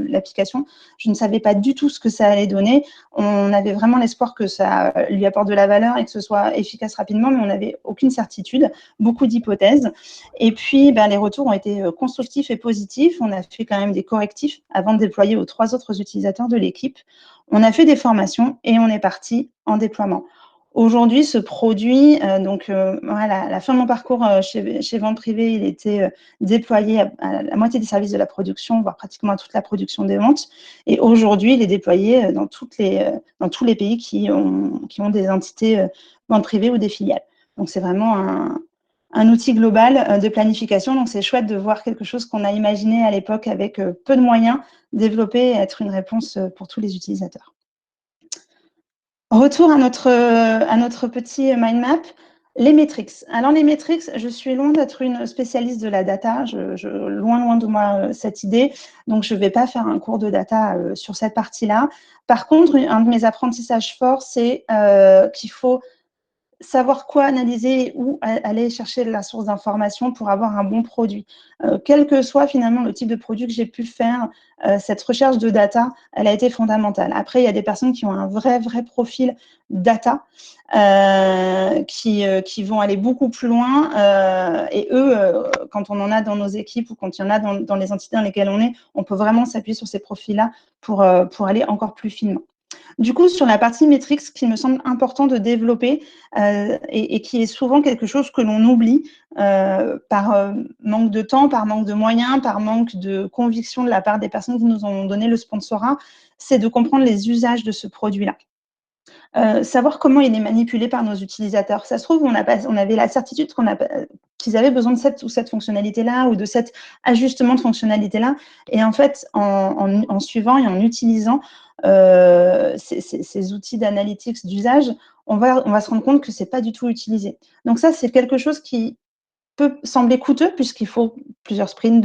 l'application. Je ne savais pas du tout ce que ça allait donner. On avait vraiment l'espoir que ça lui apporte de la valeur et que ce soit efficace rapidement, mais on n'avait aucune certitude, beaucoup d'hypothèses. Et puis, les retours ont été constructifs et positifs. On a fait quand même des correctifs avant de déployer aux 3 autres utilisateurs de l'équipe. On a fait des formations et on est parti en déploiement. Aujourd'hui, ce produit, voilà, à la fin de mon parcours chez Vente Privée, il était déployé à la moitié des services de la production, voire pratiquement à toute la production des ventes. Et aujourd'hui, il est déployé dans tous les pays qui ont des entités Vente Privée ou des filiales. Donc, c'est vraiment un outil global de planification. Donc, c'est chouette de voir quelque chose qu'on a imaginé à l'époque avec peu de moyens, développer et être une réponse pour tous les utilisateurs. Retour à notre petit mind map, les métriques. Alors les métriques, je suis loin d'être une spécialiste de la data, loin de moi cette idée, donc je ne vais pas faire un cours de data sur cette partie-là. Par contre, un de mes apprentissages forts, c'est qu'il faut savoir quoi analyser, où aller chercher la source d'information pour avoir un bon produit. Quel que soit finalement le type de produit que j'ai pu faire, cette recherche de data, elle a été fondamentale. Après, il y a des personnes qui ont un vrai profil data, qui vont aller beaucoup plus loin. Et eux, quand on en a dans nos équipes ou quand il y en a dans les entités dans lesquelles on est, on peut vraiment s'appuyer sur ces profils-là pour aller encore plus finement. Du coup, sur la partie métriques, ce qui me semble important de développer et qui est souvent quelque chose que l'on oublie par manque de temps, par manque de moyens, par manque de conviction de la part des personnes qui nous ont donné le sponsorat, c'est de comprendre les usages de ce produit-là. Savoir comment il est manipulé par nos utilisateurs. Ça se trouve, on avait la certitude qu'ils avaient besoin de cette fonctionnalité-là ou de cet ajustement de fonctionnalité-là. Et en fait, en suivant et en utilisant ces outils d'analytics d'usage, on va se rendre compte que ce n'est pas du tout utilisé. Donc ça, c'est quelque chose qui peut sembler coûteux puisqu'il faut plusieurs sprints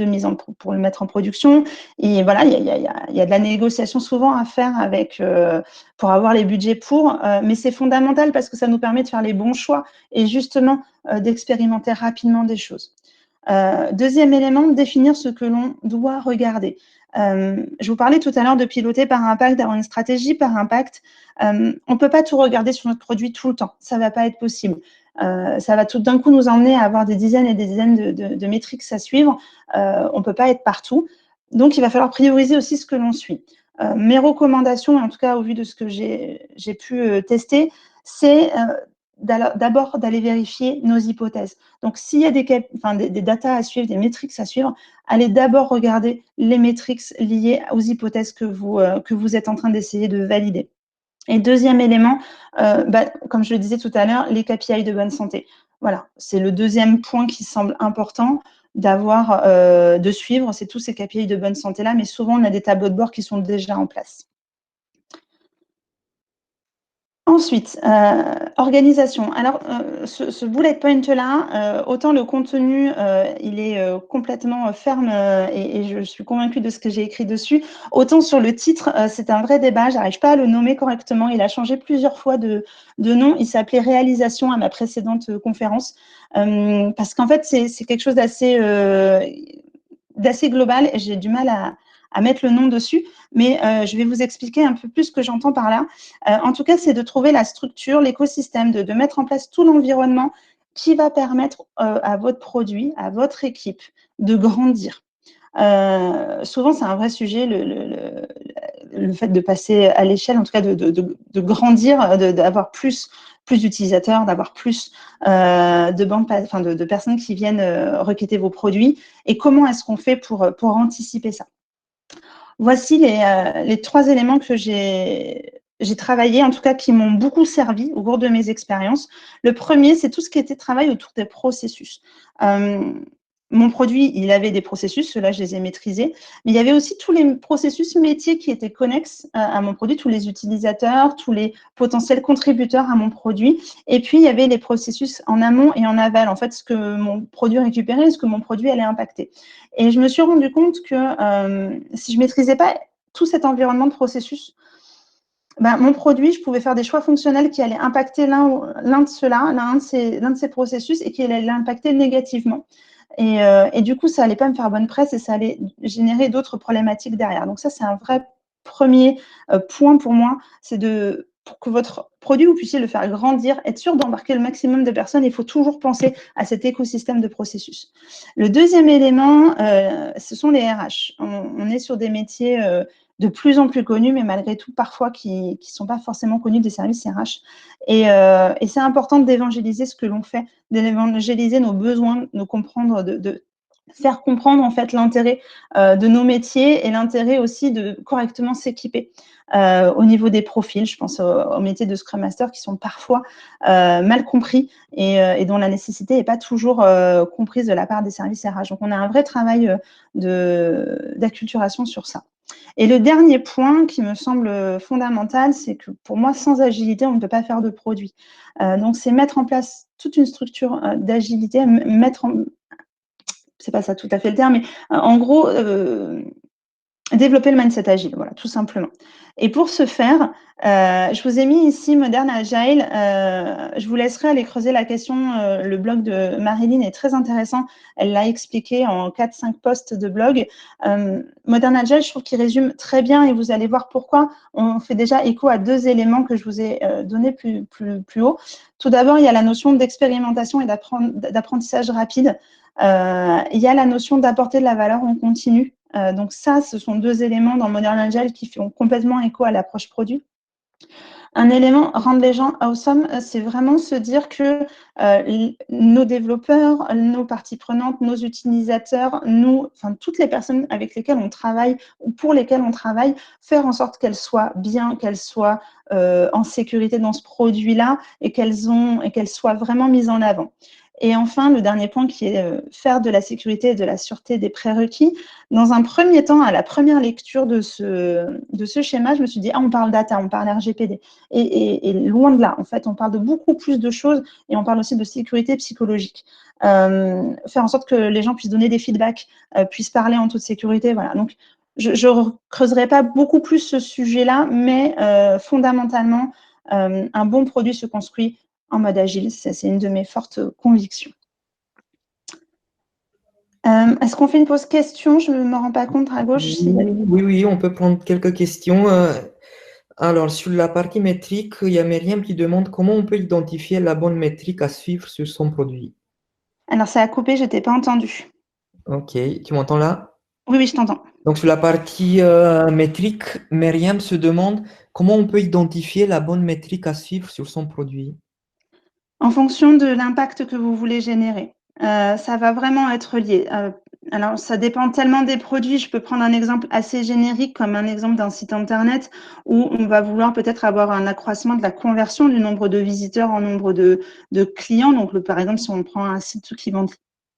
pour le mettre en production. Et voilà, il y a de la négociation souvent à faire pour avoir les budgets mais c'est fondamental parce que ça nous permet de faire les bons choix et justement d'expérimenter rapidement des choses. Deuxième élément, définir ce que l'on doit regarder. Je vous parlais tout à l'heure de piloter par impact, d'avoir une stratégie par impact. On ne peut pas tout regarder sur notre produit tout le temps. Ça ne va pas être possible. Ça va tout d'un coup nous emmener à avoir des dizaines et des dizaines de métriques à suivre. On ne peut pas être partout. Donc, il va falloir prioriser aussi ce que l'on suit. Mes recommandations, en tout cas au vu de ce que j'ai pu tester, c'est d'abord d'aller vérifier nos hypothèses. Donc, s'il y a des datas à suivre, des métriques à suivre, allez d'abord regarder les métriques liées aux hypothèses que vous êtes en train d'essayer de valider. Et deuxième élément, comme je le disais tout à l'heure, les KPI de bonne santé. Voilà, c'est le deuxième point qui semble important de suivre, c'est tous ces KPI de bonne santé-là, mais souvent, on a des tableaux de bord qui sont déjà en place. Ensuite, organisation. Alors, ce bullet point-là, autant le contenu, il est complètement ferme et je suis convaincue de ce que j'ai écrit dessus, autant sur le titre, c'est un vrai débat. J'arrive pas à le nommer correctement. Il a changé plusieurs fois de nom. Il s'appelait Réalisation à ma précédente conférence parce qu'en fait, c'est quelque chose d'assez global et j'ai du mal à mettre le nom dessus, mais je vais vous expliquer un peu plus ce que j'entends par là. En tout cas, c'est de trouver la structure, l'écosystème, de mettre en place tout l'environnement qui va permettre à votre produit, à votre équipe de grandir. Souvent, c'est un vrai sujet, le fait de passer à l'échelle, en tout cas de grandir, d'avoir plus d'utilisateurs, d'avoir plus de personnes qui viennent requêter vos produits. Et comment est-ce qu'on fait pour anticiper ça? Voici les 3 éléments que j'ai travaillé, en tout cas qui m'ont beaucoup servi au cours de mes expériences. Le premier, c'est tout ce qui était travail autour des processus. Mon produit, il avait des processus, ceux-là, je les ai maîtrisés, mais il y avait aussi tous les processus métiers qui étaient connexes à mon produit, tous les utilisateurs, tous les potentiels contributeurs à mon produit. Et puis, il y avait les processus en amont et en aval, en fait, ce que mon produit récupérait et ce que mon produit allait impacter. Et je me suis rendu compte que si je ne maîtrisais pas tout cet environnement de processus, mon produit, je pouvais faire des choix fonctionnels qui allaient impacter l'un de ceux-là, l'un de ces processus et qui allaient l'impacter négativement. Et du coup, ça n'allait pas me faire bonne presse et ça allait générer d'autres problématiques derrière. Donc ça, c'est un vrai premier point pour moi, c'est pour que votre produit, vous puissiez le faire grandir, être sûr d'embarquer le maximum de personnes, il faut toujours penser à cet écosystème de processus. Le deuxième élément, ce sont les RH. On est sur des métiers de plus en plus connus, mais malgré tout, parfois, qui ne sont pas forcément connus des services RH. Et c'est important d'évangéliser ce que l'on fait, d'évangéliser nos besoins, de comprendre, de faire comprendre en fait l'intérêt de nos métiers et l'intérêt aussi de correctement s'équiper au niveau des profils. Je pense aux métiers de Scrum Master qui sont parfois mal compris et dont la nécessité n'est pas toujours comprise de la part des services RH. Donc, on a un vrai travail d'acculturation sur ça. Et le dernier point qui me semble fondamental, c'est que pour moi, sans agilité, on ne peut pas faire de produit. Donc, c'est mettre en place toute une structure d'agilité, c'est pas ça tout à fait le terme, mais en gros, développer le mindset agile, voilà, tout simplement. Et pour ce faire, je vous ai mis ici Modern Agile. Je vous laisserai aller creuser la question. Le blog de Marilyn est très intéressant. Elle l'a expliqué en 4-5 posts de blog. Modern Agile, je trouve qu'il résume très bien et vous allez voir pourquoi. On fait déjà écho à 2 éléments que je vous ai donnés plus haut. Tout d'abord, il y a la notion d'expérimentation et d'apprentissage rapide. Il y a la notion d'apporter de la valeur en continu. Donc ça, ce sont 2 éléments dans Modern Agile qui font complètement écho à l'approche produit. Un élément, rendre les gens awesome, c'est vraiment se dire que nos développeurs, nos parties prenantes, nos utilisateurs, enfin toutes les personnes avec lesquelles on travaille ou pour lesquelles on travaille, faire en sorte qu'elles soient bien, qu'elles soient en sécurité dans ce produit-là et qu'elles soient vraiment mises en avant. Et enfin, le dernier point qui est faire de la sécurité et de la sûreté des prérequis. Dans un premier temps, à la première lecture de ce schéma, je me suis dit, on parle data, on parle RGPD. Et loin de là, en fait, on parle de beaucoup plus de choses et on parle aussi de sécurité psychologique. Faire en sorte que les gens puissent donner des feedbacks, puissent parler en toute sécurité. Voilà. Donc, je ne creuserai pas beaucoup plus ce sujet-là, mais fondamentalement, un bon produit se construit en mode agile. C'est une de mes fortes convictions. Est-ce qu'on fait une pause question? Je ne me rends pas compte à gauche. Oui, on peut prendre quelques questions. Alors, sur la partie métrique, il y a Myriam qui demande comment on peut identifier la bonne métrique à suivre sur son produit. Alors, ça a coupé, je ne t'ai pas entendu. Ok, tu m'entends là? Oui, je t'entends. Donc, sur la partie métrique, Myriam se demande comment on peut identifier la bonne métrique à suivre sur son produit. En fonction de l'impact que vous voulez générer. Ça va vraiment être lié. Alors, ça dépend tellement des produits. Je peux prendre un exemple assez générique, comme un exemple d'un site internet où on va vouloir peut-être avoir un accroissement de la conversion du nombre de visiteurs en nombre de clients. Donc, par exemple, si on prend un site qui vend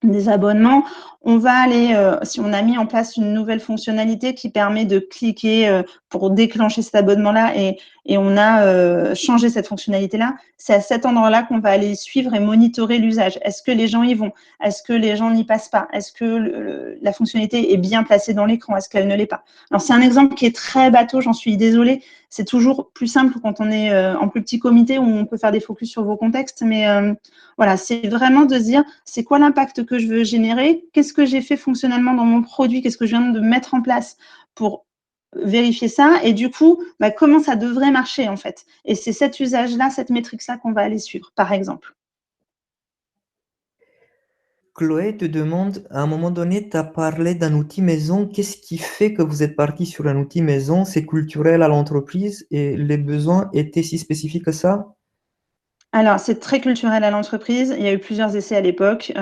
des abonnements, on va aller, si on a mis en place une nouvelle fonctionnalité qui permet de cliquer pour déclencher cet abonnement-là et on a changé cette fonctionnalité-là, c'est à cet endroit-là qu'on va aller suivre et monitorer l'usage. Est-ce que les gens y vont? Est-ce que les gens n'y passent pas? Est-ce que la fonctionnalité est bien placée dans l'écran? Est-ce qu'elle ne l'est pas? Alors, c'est un exemple qui est très bateau, j'en suis désolée. C'est toujours plus simple quand on est en plus petit comité où on peut faire des focus sur vos contextes, mais voilà, c'est vraiment de se dire, c'est quoi l'impact que je veux générer? Qu'est-ce que j'ai fait fonctionnellement dans mon produit? Qu'est-ce que je viens de mettre en place pour vérifier ça? Et du coup, comment ça devrait marcher en fait? Et c'est cet usage-là, cette métrique-là qu'on va aller suivre, par exemple. Chloé te demande, à un moment donné, tu as parlé d'un outil maison. Qu'est-ce qui fait que vous êtes parti sur un outil maison? C'est culturel à l'entreprise et les besoins étaient si spécifiques que ça? Alors, c'est très culturel à l'entreprise. Il y a eu plusieurs essais à l'époque,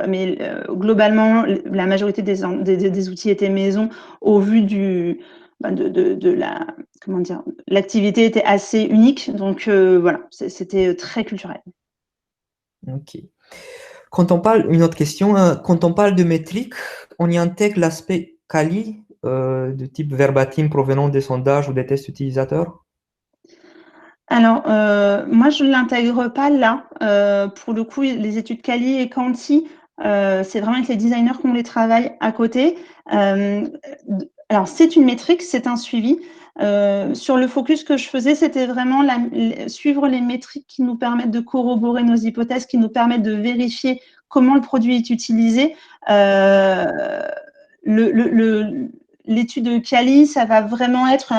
mais globalement, la majorité des outils étaient maison au vu de la, comment dire, l'activité était assez unique. Donc, voilà, c'était très culturel. Ok. Une autre question, quand on parle de métrique, on y intègre l'aspect quali, de type verbatim provenant des sondages ou des tests utilisateurs? Alors, moi, je ne l'intègre pas là. Pour le coup, les études quali et quanti, c'est vraiment avec les designers qu'on les travaille à côté. Alors, c'est une métrique, c'est un suivi. Sur le focus que je faisais, c'était vraiment suivre les métriques qui nous permettent de corroborer nos hypothèses, qui nous permettent de vérifier comment le produit est utilisé. L'étude quali, ça va vraiment être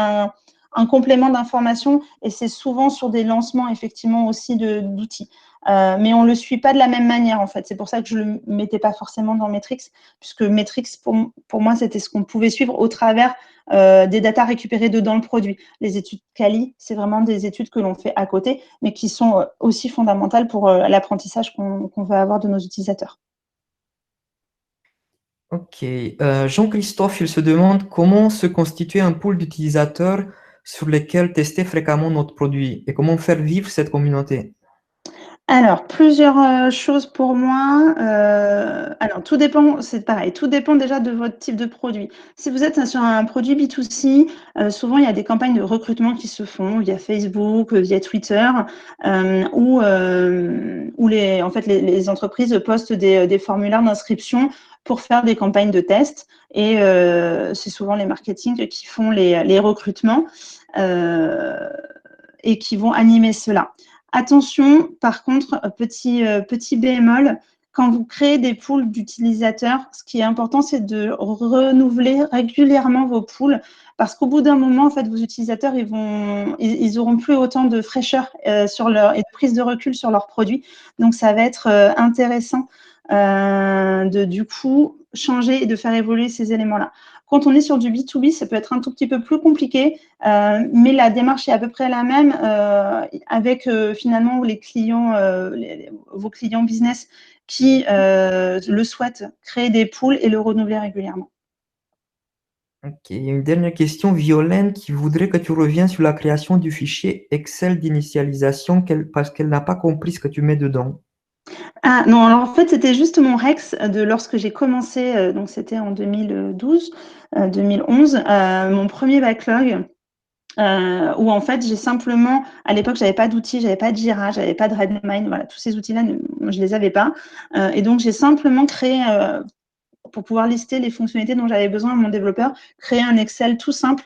un complément d'information et c'est souvent sur des lancements effectivement aussi d'outils. Mais on ne le suit pas de la même manière en fait. C'est pour ça que je ne le mettais pas forcément dans Metrics, puisque Metrics, pour moi, c'était ce qu'on pouvait suivre au travers des datas récupérées dedans le produit. Les études quali, c'est vraiment des études que l'on fait à côté, mais qui sont aussi fondamentales pour l'apprentissage qu'on veut avoir de nos utilisateurs. Ok. Jean-Christophe, il se demande comment se constituer un pool d'utilisateurs sur lesquels tester fréquemment notre produit et comment faire vivre cette communauté. Alors, plusieurs choses pour moi. Alors, tout dépend, c'est pareil, tout dépend déjà de votre type de produit. Si vous êtes sur un produit B2C, souvent il y a des campagnes de recrutement qui se font via Facebook, via Twitter, où en fait, les entreprises postent des formulaires d'inscription pour faire des campagnes de test. Et c'est souvent les marketing qui font les recrutements et qui vont animer cela. Attention, par contre, petit bémol, quand vous créez des pools d'utilisateurs, ce qui est important, c'est de renouveler régulièrement vos pools parce qu'au bout d'un moment, en fait, vos utilisateurs, ils auront plus autant de fraîcheur et de prise de recul sur leurs produits. Donc, ça va être intéressant de, du coup, changer et de faire évoluer ces éléments-là. Quand on est sur du B2B, ça peut être un tout petit peu plus compliqué, mais la démarche est à peu près la même avec finalement les clients, vos clients business qui le souhaitent, créer des pools et le renouveler régulièrement. Ok. Une dernière question, Violaine, qui voudrait que tu reviennes sur la création du fichier Excel d'initialisation parce qu'elle n'a pas compris ce que tu mets dedans. Ah non, alors en fait, c'était juste mon Rex de lorsque j'ai commencé, donc c'était en 2012, 2011, mon premier backlog. Où en fait j'ai simplement, à l'époque j'avais pas d'outils, j'avais pas de Jira, j'avais pas de Redmine, voilà, tous ces outils-là, je les avais pas. Et donc j'ai simplement créé, pour pouvoir lister les fonctionnalités dont j'avais besoin à mon développeur, créer un Excel tout simple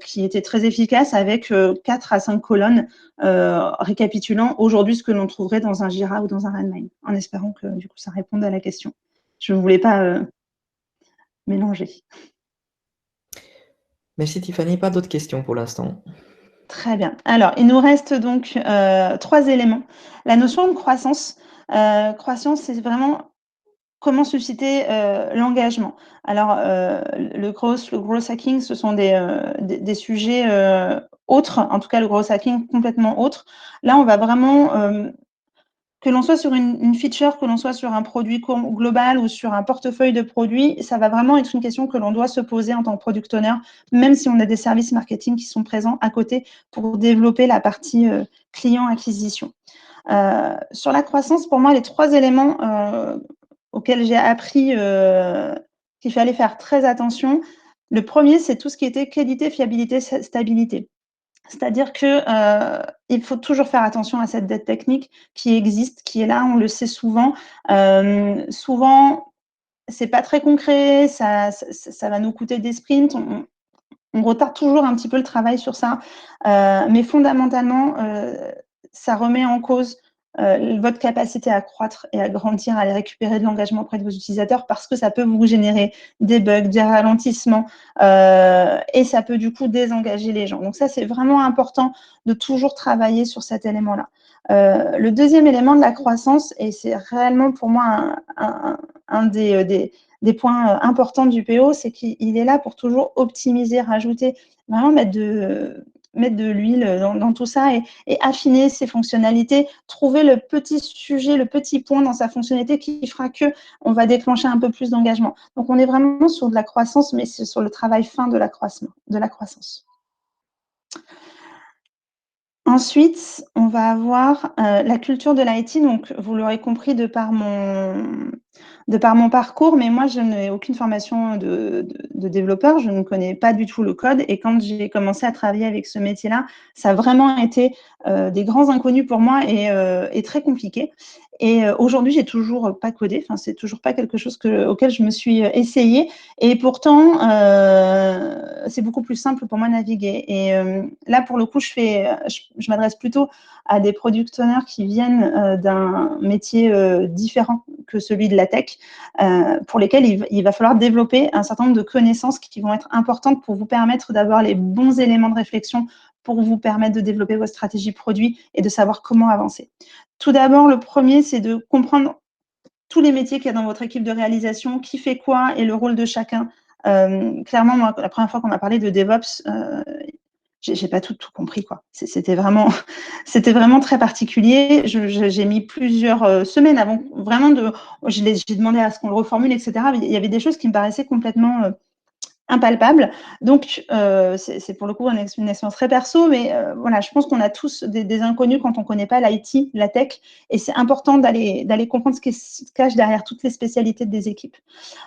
qui était très efficace avec 4 à 5 colonnes récapitulant aujourd'hui ce que l'on trouverait dans un Jira ou dans un Redmine, en espérant que du coup ça réponde à la question. Je ne voulais pas mélanger. Merci Tiffany, pas d'autres questions pour l'instant. Très bien. Alors, il nous reste donc 3 éléments. La notion de croissance. Croissance, c'est vraiment comment susciter l'engagement. Alors, le growth hacking, ce sont des sujets autres, en tout cas le growth hacking complètement autre. Là, on va vraiment que l'on soit sur une feature, que l'on soit sur un produit global ou sur un portefeuille de produits, ça va vraiment être une question que l'on doit se poser en tant que product owner, même si on a des services marketing qui sont présents à côté pour développer la partie client acquisition. Sur la croissance, pour moi, les 3 éléments auxquels j'ai appris qu'il fallait faire très attention. Le premier, c'est tout ce qui était qualité, fiabilité, stabilité. C'est-à-dire que il faut toujours faire attention à cette dette technique qui existe, qui est là, on le sait souvent. Souvent, c'est pas très concret, ça va nous coûter des sprints. On retarde toujours un petit peu le travail sur ça, mais fondamentalement, ça remet en cause votre capacité à croître et à grandir, à aller récupérer de l'engagement auprès de vos utilisateurs parce que ça peut vous générer des bugs, des ralentissements et ça peut du coup désengager les gens. Donc ça, c'est vraiment important de toujours travailler sur cet élément-là. Le deuxième élément de la croissance, et c'est réellement pour moi un des points importants du PO, c'est qu'il est là pour toujours optimiser, rajouter, vraiment mettre de l'huile dans tout ça et affiner ses fonctionnalités, trouver le petit sujet, le petit point dans sa fonctionnalité qui fera qu'on va déclencher un peu plus d'engagement. Donc, on est vraiment sur de la croissance, mais c'est sur le travail fin de la croissance. Ensuite, on va avoir la culture de l'IT. Donc, vous l'aurez compris de par mon parcours, mais moi, je n'ai aucune formation de développeur. Je ne connais pas du tout le code. Et quand j'ai commencé à travailler avec ce métier-là, ça a vraiment été des grands inconnus pour moi et très compliqué. Et aujourd'hui, j'ai toujours pas codé. Enfin, c'est toujours pas quelque chose auquel je me suis essayée. Et pourtant, c'est beaucoup plus simple pour moi de naviguer. Et là, pour le coup, je m'adresse plutôt à des product owners qui viennent d'un métier différent que celui de la tech, pour lesquels il va falloir développer un certain nombre de connaissances qui vont être importantes pour vous permettre d'avoir les bons éléments de réflexion pour vous permettre de développer votre stratégie produit et de savoir comment avancer. Tout d'abord, le premier, c'est de comprendre tous les métiers qu'il y a dans votre équipe de réalisation, qui fait quoi et le rôle de chacun. Clairement, moi, la première fois qu'on m'a parlé de DevOps, j'ai pas tout compris, quoi. C'était vraiment, c'était vraiment très particulier. J'ai mis plusieurs semaines avant vraiment de. J'ai demandé à ce qu'on le reformule, etc. Il y avait des choses qui me paraissaient complètement impalpable. Donc, c'est pour le coup une expérience très perso, mais voilà, je pense qu'on a tous des inconnus quand on ne connaît pas l'IT, la tech, et c'est important d'aller comprendre ce qui se cache derrière toutes les spécialités des équipes.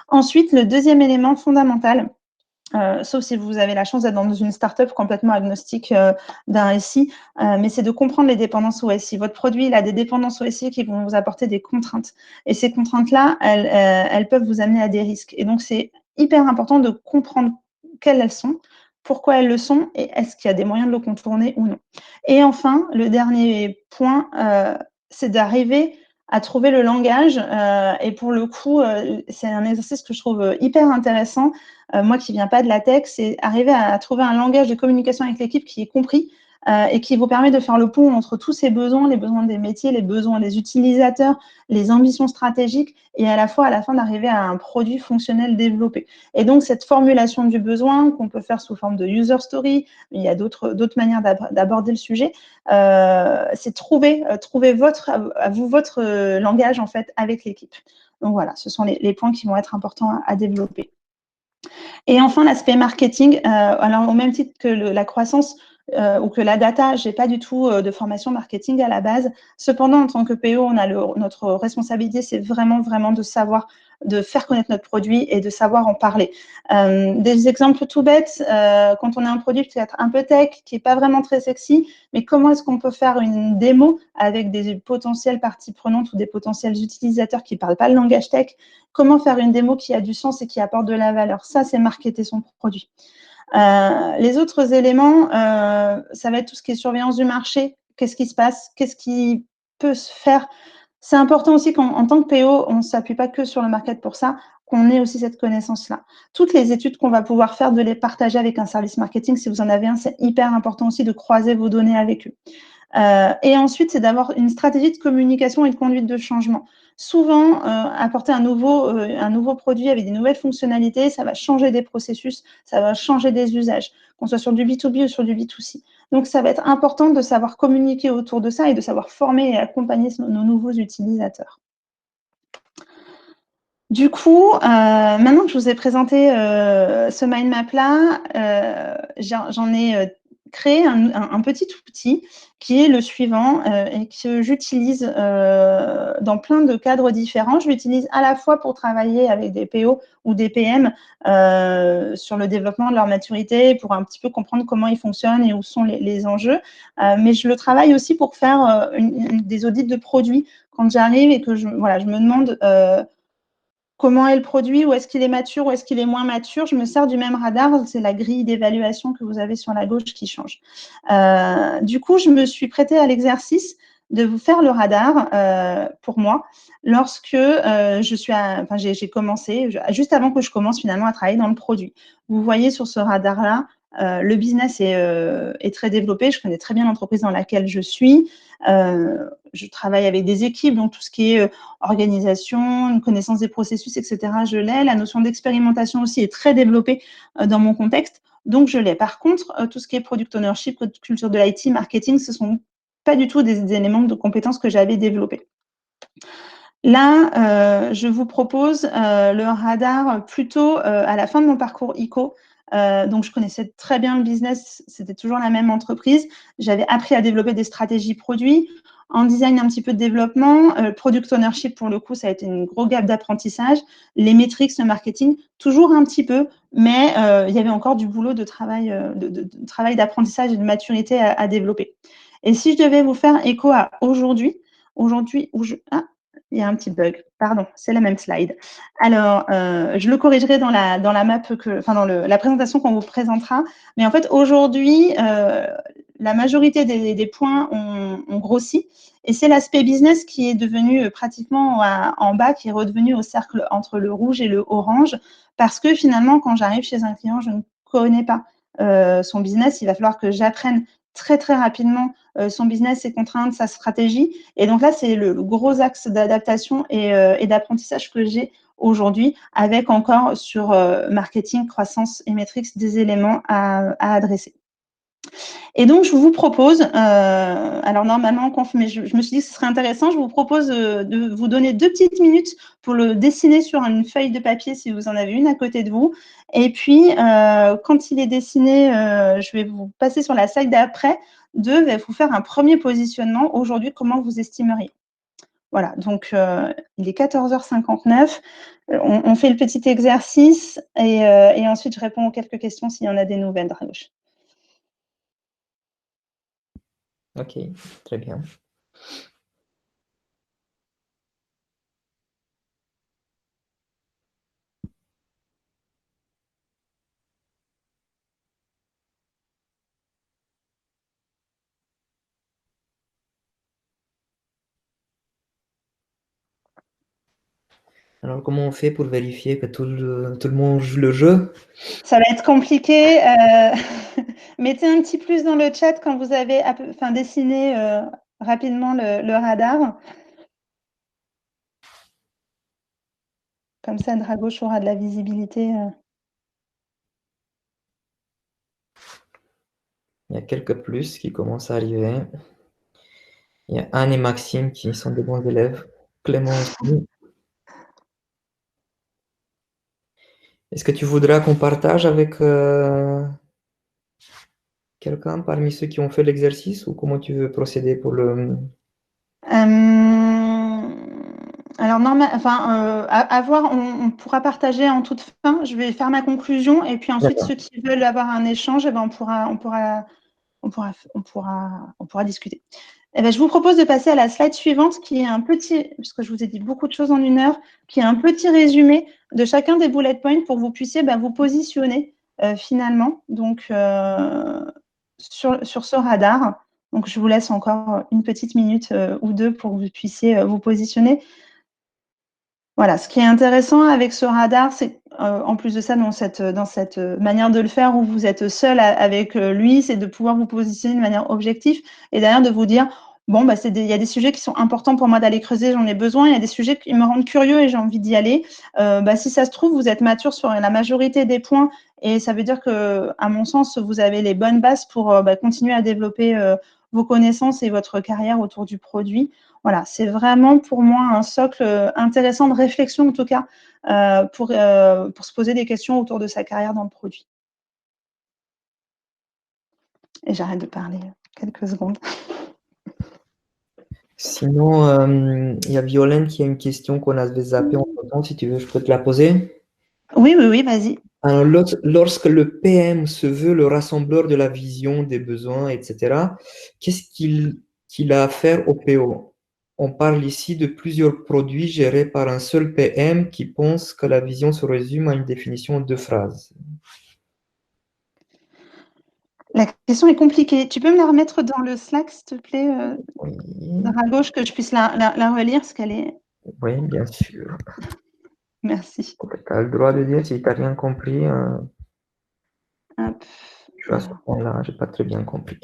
Ensuite, le deuxième élément fondamental, sauf si vous avez la chance d'être dans une startup complètement agnostique d'un SI, mais c'est de comprendre les dépendances au SI. Votre produit, il a des dépendances au SI qui vont vous apporter des contraintes. Et ces contraintes-là, elles peuvent vous amener à des risques. Et donc, c'est hyper important de comprendre quelles elles sont, pourquoi elles le sont, et est-ce qu'il y a des moyens de le contourner ou non. Et enfin, le dernier point, c'est d'arriver à trouver le langage. Et pour le coup, c'est un exercice que je trouve hyper intéressant. Moi qui ne viens pas de la tech, c'est arriver à trouver un langage de communication avec l'équipe qui est compris et qui vous permet de faire le pont entre tous ces besoins, les besoins des métiers, les besoins des utilisateurs, les ambitions stratégiques, et à la fin d'arriver à un produit fonctionnel développé. Et donc, cette formulation du besoin qu'on peut faire sous forme de user story, il y a d'autres manières d'aborder le sujet, c'est trouver votre langage en fait avec l'équipe. Donc voilà, ce sont les points qui vont être importants à développer. Et enfin, l'aspect marketing, alors au même titre que la croissance ou que la data, je n'ai pas du tout de formation marketing à la base. Cependant, en tant que PO, on a notre responsabilité, c'est vraiment de savoir, de faire connaître notre produit et de savoir en parler. Des exemples tout bêtes, quand on a un produit peut-être un peu tech, qui n'est pas vraiment très sexy, mais comment est-ce qu'on peut faire une démo avec des potentielles parties prenantes ou des potentiels utilisateurs qui ne parlent pas le langage tech? Comment faire une démo qui a du sens et qui apporte de la valeur? Ça, c'est marketer son produit. Les autres éléments, ça va être tout ce qui est surveillance du marché. Qu'est-ce qui se passe? Qu'est-ce qui peut se faire? C'est important aussi qu'en tant que PO, on ne s'appuie pas que sur le market pour ça, qu'on ait aussi cette connaissance-là. Toutes les études qu'on va pouvoir faire, de les partager avec un service marketing, si vous en avez un, c'est hyper important aussi de croiser vos données avec eux. Et ensuite, c'est d'avoir une stratégie de communication et de conduite de changement. Souvent, apporter un nouveau produit avec des nouvelles fonctionnalités, ça va changer des processus, ça va changer des usages, qu'on soit sur du B2B ou sur du B2C. Donc, ça va être important de savoir communiquer autour de ça et de savoir former et accompagner nos nouveaux utilisateurs. Du coup, maintenant que je vous ai présenté ce mind map-là, j'en ai créé un petit outil qui est le suivant et que j'utilise dans plein de cadres différents. Je l'utilise à la fois pour travailler avec des PO ou des PM sur le développement de leur maturité, pour un petit peu comprendre comment ils fonctionnent et où sont les enjeux. Mais je le travaille aussi pour faire des audits de produits quand j'arrive et que je me demande comment est le produit, où est-ce qu'il est mature, où est-ce qu'il est moins mature. Je me sers du même radar, c'est la grille d'évaluation que vous avez sur la gauche qui change. Du coup, je me suis prêtée à l'exercice de vous faire le radar pour moi lorsque j'ai commencé, juste avant que je commence finalement à travailler dans le produit. Vous voyez sur ce radar-là, le business est très développé. Je connais très bien l'entreprise dans laquelle je suis. Je travaille avec des équipes, donc tout ce qui est organisation, une connaissance des processus, etc., je l'ai. La notion d'expérimentation aussi est très développée dans mon contexte, donc je l'ai. Par contre, tout ce qui est product ownership, culture de l'IT, marketing, ce ne sont pas du tout des éléments de compétences que j'avais développés. Là, je vous propose le radar plutôt à la fin de mon parcours ICO. Donc, je connaissais très bien le business, c'était toujours la même entreprise. J'avais appris à développer des stratégies produits, en design un petit peu de développement, product ownership pour le coup, ça a été une grosse gap d'apprentissage. Les métriques, le marketing, toujours un petit peu, mais il y avait encore du boulot de travail d'apprentissage et de maturité à développer. Et si je devais vous faire écho à aujourd'hui il y a un petit bug, pardon, c'est la même slide. Alors, je le corrigerai dans la map, dans la présentation qu'on vous présentera. Mais en fait, aujourd'hui, la majorité des points ont grossi. Et c'est l'aspect business qui est devenu pratiquement en bas, qui est redevenu au cercle entre le rouge et le orange. Parce que finalement, quand j'arrive chez un client, je ne connais pas son business. Il va falloir que j'apprenne très, très rapidement son business, ses contraintes, sa stratégie. Et donc là, c'est le gros axe d'adaptation et d'apprentissage que j'ai aujourd'hui, avec encore sur marketing, croissance et métriques des éléments à adresser. Et donc, je vous propose, alors normalement, mais je me suis dit que ce serait intéressant, je vous propose de vous donner 2 petites minutes pour le dessiner sur une feuille de papier si vous en avez une à côté de vous. Et puis, quand il est dessiné, je vais vous passer sur la slide d'après, vais vous faire un premier positionnement. Aujourd'hui, comment vous estimeriez? Voilà, donc il est 14h59. On fait le petit exercice et ensuite je réponds aux quelques questions s'il y en a des nouvelles, Dragos. Ok, très bien. Alors, comment on fait pour vérifier que tout le monde joue le jeu? Ça va être compliqué. Mettez un petit plus dans le chat quand vous avez dessiné rapidement le radar. Comme ça, Dragos aura de la visibilité. Il y a quelques plus qui commencent à arriver. Il y a Anne et Maxime qui sont des bons élèves. Clément aussi. Est-ce que tu voudras qu'on partage avec quelqu'un parmi ceux qui ont fait l'exercice ou comment tu veux procéder pour le... Alors, à voir, on pourra partager en toute fin. Je vais faire ma conclusion et puis ensuite, ceux qui veulent avoir un échange, on pourra discuter. Je vous propose de passer à la slide suivante qui est un petit, puisque je vous ai dit beaucoup de choses en 1 heure, qui est un petit résumé de chacun des bullet points pour que vous puissiez vous positionner finalement donc, sur ce radar. Donc, je vous laisse encore une petite minute ou 2 pour que vous puissiez vous positionner. Voilà, ce qui est intéressant avec ce radar, c'est en plus de ça, dans cette manière de le faire où vous êtes seul avec lui, c'est de pouvoir vous positionner de manière objective et derrière de vous dire, bon, il y a des sujets qui sont importants pour moi d'aller creuser, j'en ai besoin, il y a des sujets qui me rendent curieux et j'ai envie d'y aller. Si ça se trouve, vous êtes mature sur la majorité des points et ça veut dire que, à mon sens, vous avez les bonnes bases pour continuer à développer vos connaissances et votre carrière autour du produit. Voilà, c'est vraiment pour moi un socle intéressant de réflexion, en tout cas, pour se poser des questions autour de sa carrière dans le produit. Et j'arrête de parler quelques secondes. Sinon, il y a Violaine qui a une question qu'on avait zappée entre-temps. Si tu veux, je peux te la poser. Oui, vas-y. Alors, lorsque le PM se veut le rassembleur de la vision, des besoins, etc., qu'est-ce qu'il a à faire au PO? On parle ici de plusieurs produits gérés par un seul PM qui pense que la vision se résume à une définition de 2 phrases. La question est compliquée. Tu peux me la remettre dans le Slack, s'il te plaît, Oui, à gauche, que je puisse la relire, parce qu'elle est... oui, bien sûr. Merci. Tu as le droit de dire si tu n'as rien compris. Hop. Je suis à ce point-là, je n'ai pas très bien compris.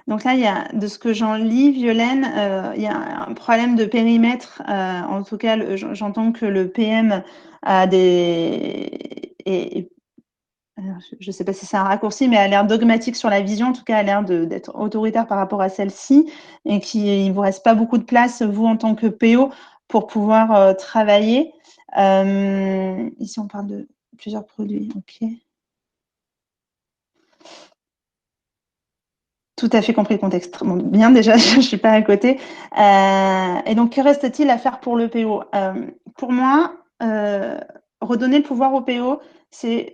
Donc là, de ce que j'en lis, Violaine, il y a un problème de périmètre. En tout cas, j'entends que le PM a alors, je ne sais pas si c'est un raccourci, mais a l'air dogmatique sur la vision. En tout cas, a l'air d'être autoritaire par rapport à celle-ci et qu'il ne vous reste pas beaucoup de place, vous, en tant que PO, pour pouvoir travailler. Ici, on parle de plusieurs produits. OK. Tout à fait compris le contexte. Bon, bien, déjà, je ne suis pas à côté. Et donc, que reste-t-il à faire pour le PO? Pour moi, redonner le pouvoir au PO, c'est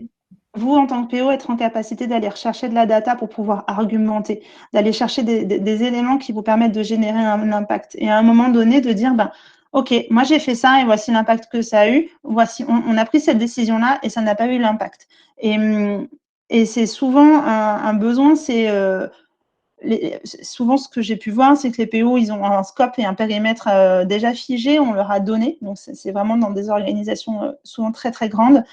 vous, en tant que PO, être en capacité d'aller rechercher de la data pour pouvoir argumenter, d'aller chercher des éléments qui vous permettent de générer un impact. Et à un moment donné, de dire, OK, moi j'ai fait ça et voici l'impact que ça a eu. Voici, on a pris cette décision-là et ça n'a pas eu l'impact. Et c'est souvent un besoin, c'est souvent ce que j'ai pu voir, c'est que les PO, ils ont un scope et un périmètre déjà figé, on leur a donné. Donc c'est vraiment dans des organisations souvent très très grandes.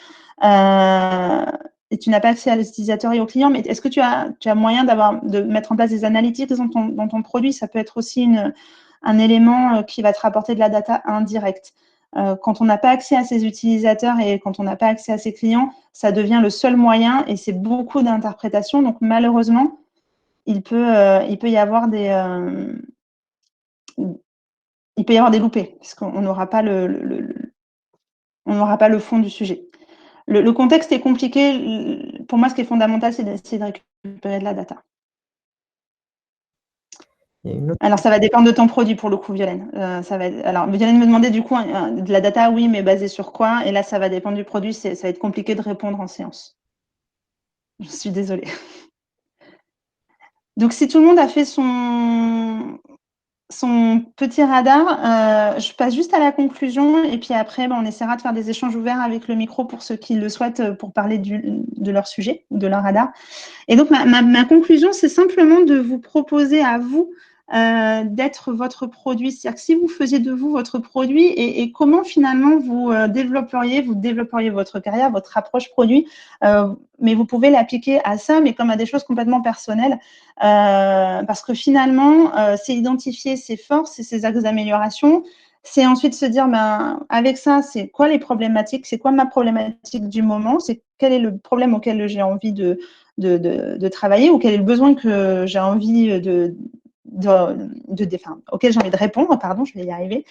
Et tu n'as pas accès à l'utilisateur et aux clients, mais est-ce que tu as moyen de mettre en place des analytics dans ton produit? Ça peut être aussi un élément qui va te rapporter de la data indirecte. Quand on n'a pas accès à ses utilisateurs et quand on n'a pas accès à ses clients, ça devient le seul moyen et c'est beaucoup d'interprétation. Donc malheureusement, il peut y avoir des loupés, puisqu'on n'aura pas on n'aura pas le fond du sujet. Le contexte est compliqué. Pour moi, ce qui est fondamental, c'est d'essayer de récupérer de la data. Alors, ça va dépendre de ton produit pour le coup, Violaine. Alors, Violaine me demandait du coup de la data, oui, mais basée sur quoi? Et là, ça va dépendre du produit. Ça va être compliqué de répondre en séance. Je suis désolée. Donc, si tout le monde a fait son petit radar, je passe juste à la conclusion et puis après, on essaiera de faire des échanges ouverts avec le micro pour ceux qui le souhaitent pour parler de leur sujet ou de leur radar. Et donc, ma conclusion, c'est simplement de vous proposer à vous d'être votre produit. C'est-à-dire que si vous faisiez de vous votre produit et comment finalement vous développeriez votre carrière, votre approche produit, mais vous pouvez l'appliquer à ça, mais comme à des choses complètement personnelles, parce que finalement, c'est identifier ses forces et ses axes d'amélioration. C'est ensuite se dire, avec ça, c'est quoi les problématiques? C'est quoi ma problématique du moment? C'est quel est le problème auquel j'ai envie de travailler ou quel est le besoin que j'ai envie auquel j'ai envie de répondre, pardon, je vais y arriver.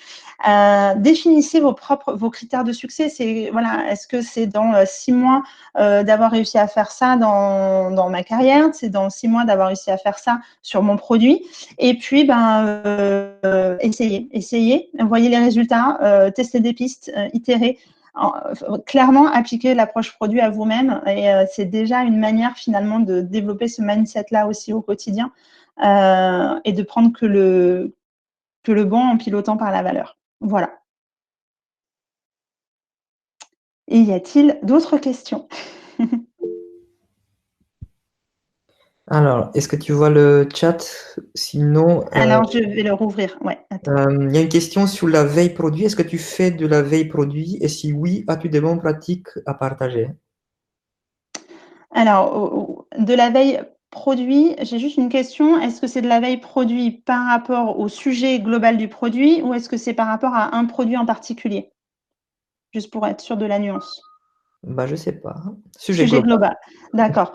Définissez vos critères de succès. Est-ce que c'est dans 6 mois d'avoir réussi à faire ça dans ma carrière? C'est dans 6 mois d'avoir réussi à faire ça sur mon produit? Et puis, essayez, voyez les résultats, testez des pistes, itérez. Clairement, appliquer l'approche produit à vous-même et c'est déjà une manière finalement de développer ce mindset-là aussi au quotidien et de prendre que le bon en pilotant par la valeur. Voilà. Et y a-t-il d'autres questions? Alors, est-ce que tu vois le chat? Sinon, Alors, je vais le rouvrir. Ouais, attends. il y a une question sur la veille produit. Est-ce que tu fais de la veille produit? Et si oui, as-tu des bonnes pratiques à partager? Alors, de la veille produit, j'ai juste une question. Est-ce que c'est de la veille produit par rapport au sujet global du produit ou est-ce que c'est par rapport à un produit en particulier? Juste pour être sûr de la nuance. Je sais pas. Sujet global. D'accord.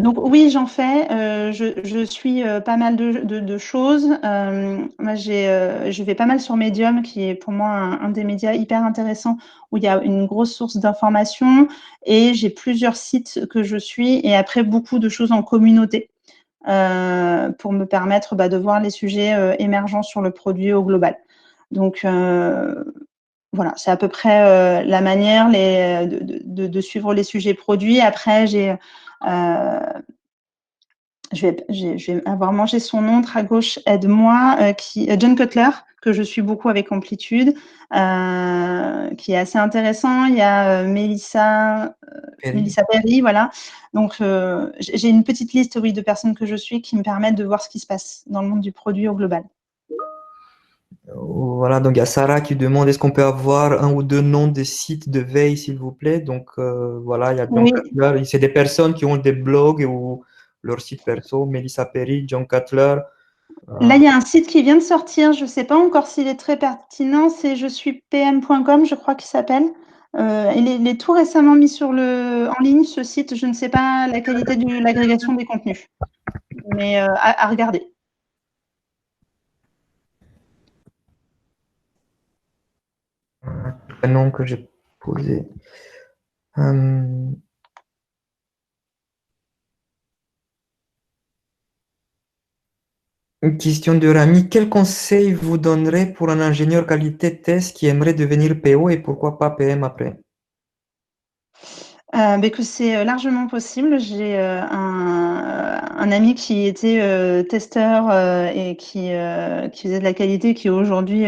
Donc oui, j'en fais. Je suis pas mal de choses. Moi, je vais pas mal sur Medium, qui est pour moi un des médias hyper intéressants où il y a une grosse source d'informations et j'ai plusieurs sites que je suis et après beaucoup de choses en communauté pour me permettre de voir les sujets émergents sur le produit au global. Donc voilà, c'est à peu près la manière de suivre les sujets produits. Après, je vais avoir mangé son nom, à gauche, aide-moi, John Cutler, que je suis beaucoup avec amplitude, qui est assez intéressant. Il y a Melissa Perry, voilà. Donc, j'ai une petite liste, oui, de personnes que je suis qui me permettent de voir ce qui se passe dans le monde du produit au global. Voilà, donc il y a Sarah qui demande est-ce qu'on peut avoir un ou deux noms de sites de veille, s'il vous plaît. Donc voilà, il y a John Oui. Cutler, c'est des personnes qui ont des blogs ou leur site perso, Melissa Perry, John Cutler. Là, il y a un site qui vient de sortir, je ne sais pas encore s'il est très pertinent, c'est je suis pm.com, je crois qu'il s'appelle. Il est tout récemment mis en ligne, ce site. Je ne sais pas la qualité de l'agrégation des contenus, mais à regarder. Un nom que j'ai posé. Une question de Rami. Quel conseil vous donnerez pour un ingénieur qualité test qui aimerait devenir PO et pourquoi pas PM après? Que c'est largement possible. J'ai un ami qui était testeur et qui faisait de la qualité, qui est aujourd'hui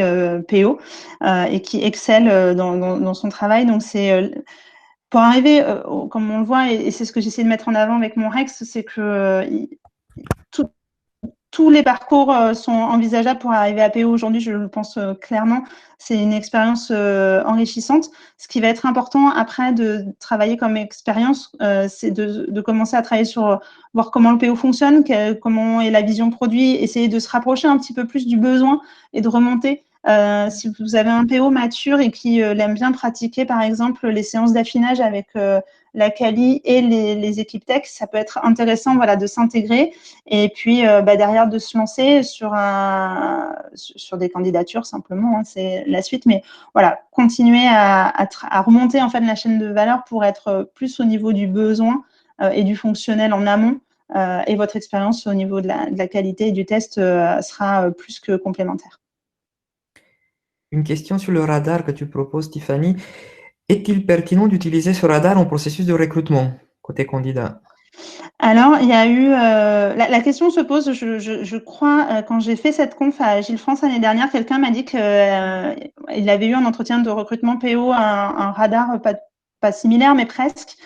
PO et qui excelle dans son travail. Donc c'est pour arriver, comme on le voit, et c'est ce que j'essaie de mettre en avant avec mon Rex, c'est que tout, tous les parcours sont envisageables pour arriver à PO aujourd'hui, je le pense clairement. C'est une expérience enrichissante. Ce qui va être important après de travailler comme expérience, c'est de commencer à travailler sur voir comment le PO fonctionne, comment est la vision produit, essayer de se rapprocher un petit peu plus du besoin et de remonter. Si vous avez un PO mature et qui aime bien pratiquer, par exemple, les séances d'affinage avec la Quali et les équipes tech, ça peut être intéressant, voilà, de s'intégrer et puis derrière de se lancer sur des candidatures simplement, hein, c'est la suite. Mais voilà, continuer à remonter en fait la chaîne de valeur pour être plus au niveau du besoin et du fonctionnel en amont. Et votre expérience au niveau de la qualité et du test sera plus que complémentaire. Une question sur le radar que tu proposes, Tiffany. Est-il pertinent d'utiliser ce radar en processus de recrutement côté candidat? Alors, il y a eu la question se pose, je crois, quand j'ai fait cette conf à Agile France l'année dernière, quelqu'un m'a dit qu'il avait eu un entretien de recrutement PO, un radar pas similaire, mais presque.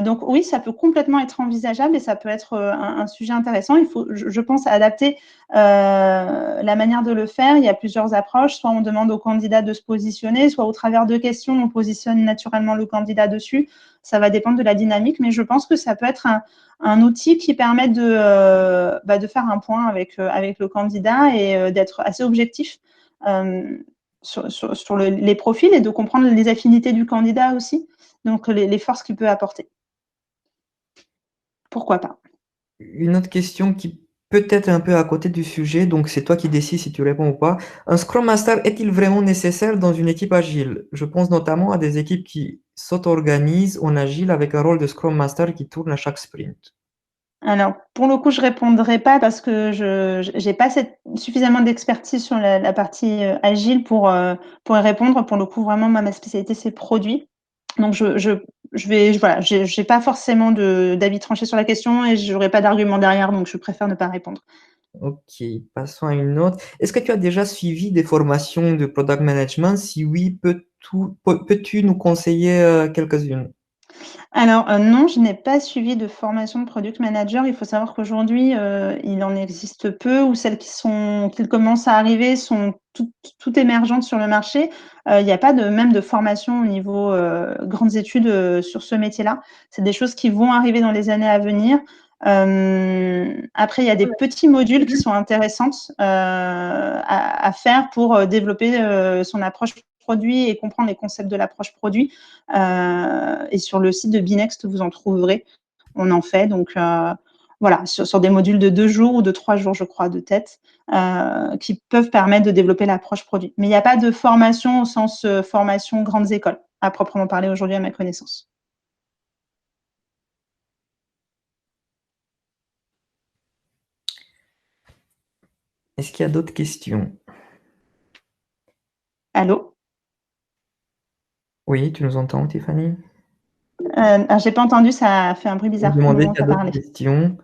Donc oui, ça peut complètement être envisageable et ça peut être un sujet intéressant. Il faut, je pense, adapter la manière de le faire. Il y a plusieurs approches. Soit on demande au candidat de se positionner, soit au travers de questions, on positionne naturellement le candidat dessus. Ça va dépendre de la dynamique, mais je pense que ça peut être un outil qui permet de faire un point avec le candidat et d'être assez objectif sur les profils et de comprendre les affinités du candidat aussi, donc les forces qu'il peut apporter. Pourquoi pas? Une autre question qui peut être un peu à côté du sujet, donc c'est toi qui décides si tu réponds ou pas. Un Scrum Master est-il vraiment nécessaire dans une équipe agile? Je pense notamment à des équipes qui s'auto-organisent en agile avec un rôle de Scrum Master qui tourne à chaque sprint. Alors, pour le coup, je répondrai pas parce que je n'ai pas suffisamment d'expertise sur la partie agile pour y répondre. Pour le coup, vraiment, ma spécialité, c'est produit. Donc, voilà, j'ai pas forcément d'avis tranché sur la question et j'aurai pas d'argument derrière, donc je préfère ne pas répondre. Ok, passons à une autre. Est-ce que tu as déjà suivi des formations de product management? Si oui, peux-tu nous conseiller quelques-unes? Alors, non, je n'ai pas suivi de formation de product manager. Il faut savoir qu'aujourd'hui, il en existe peu ou celles qui commencent à arriver sont toutes émergentes sur le marché. Il n'y a pas même de formation au niveau grandes études sur ce métier-là. C'est des choses qui vont arriver dans les années à venir. Après, il y a des petits modules qui sont intéressantes à faire pour développer son approche produit et comprendre les concepts de l'approche produit. Et sur le site de Binext, vous en trouverez. On en fait. Donc, voilà, sur des modules de 2 jours ou de 3 jours, je crois, de tête, qui peuvent permettre de développer l'approche produit. Mais il n'y a pas de formation au sens formation grandes écoles, à proprement parler aujourd'hui, à ma connaissance. Est-ce qu'il y a d'autres questions? Allô? Oui, tu nous entends, Tiffany? J'ai pas entendu, ça a fait un bruit Je me bizarre au demandais moment où s'il y tu a as d'autres parlé. questions.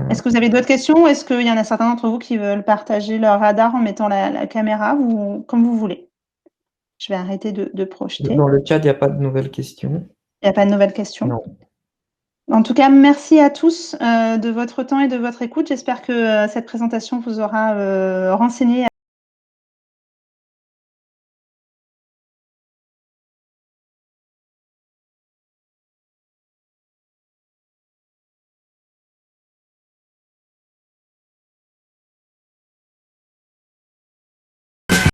Est-ce que vous avez d'autres questions ou est-ce qu'il y en a certains d'entre vous qui veulent partager leur radar en mettant la caméra ou comme vous voulez? Je vais arrêter de projeter. Dans le chat, il n'y a pas de nouvelles questions. Il n'y a pas de nouvelles questions. Non. En tout cas, merci à tous de votre temps et de votre écoute. J'espère que cette présentation vous aura renseigné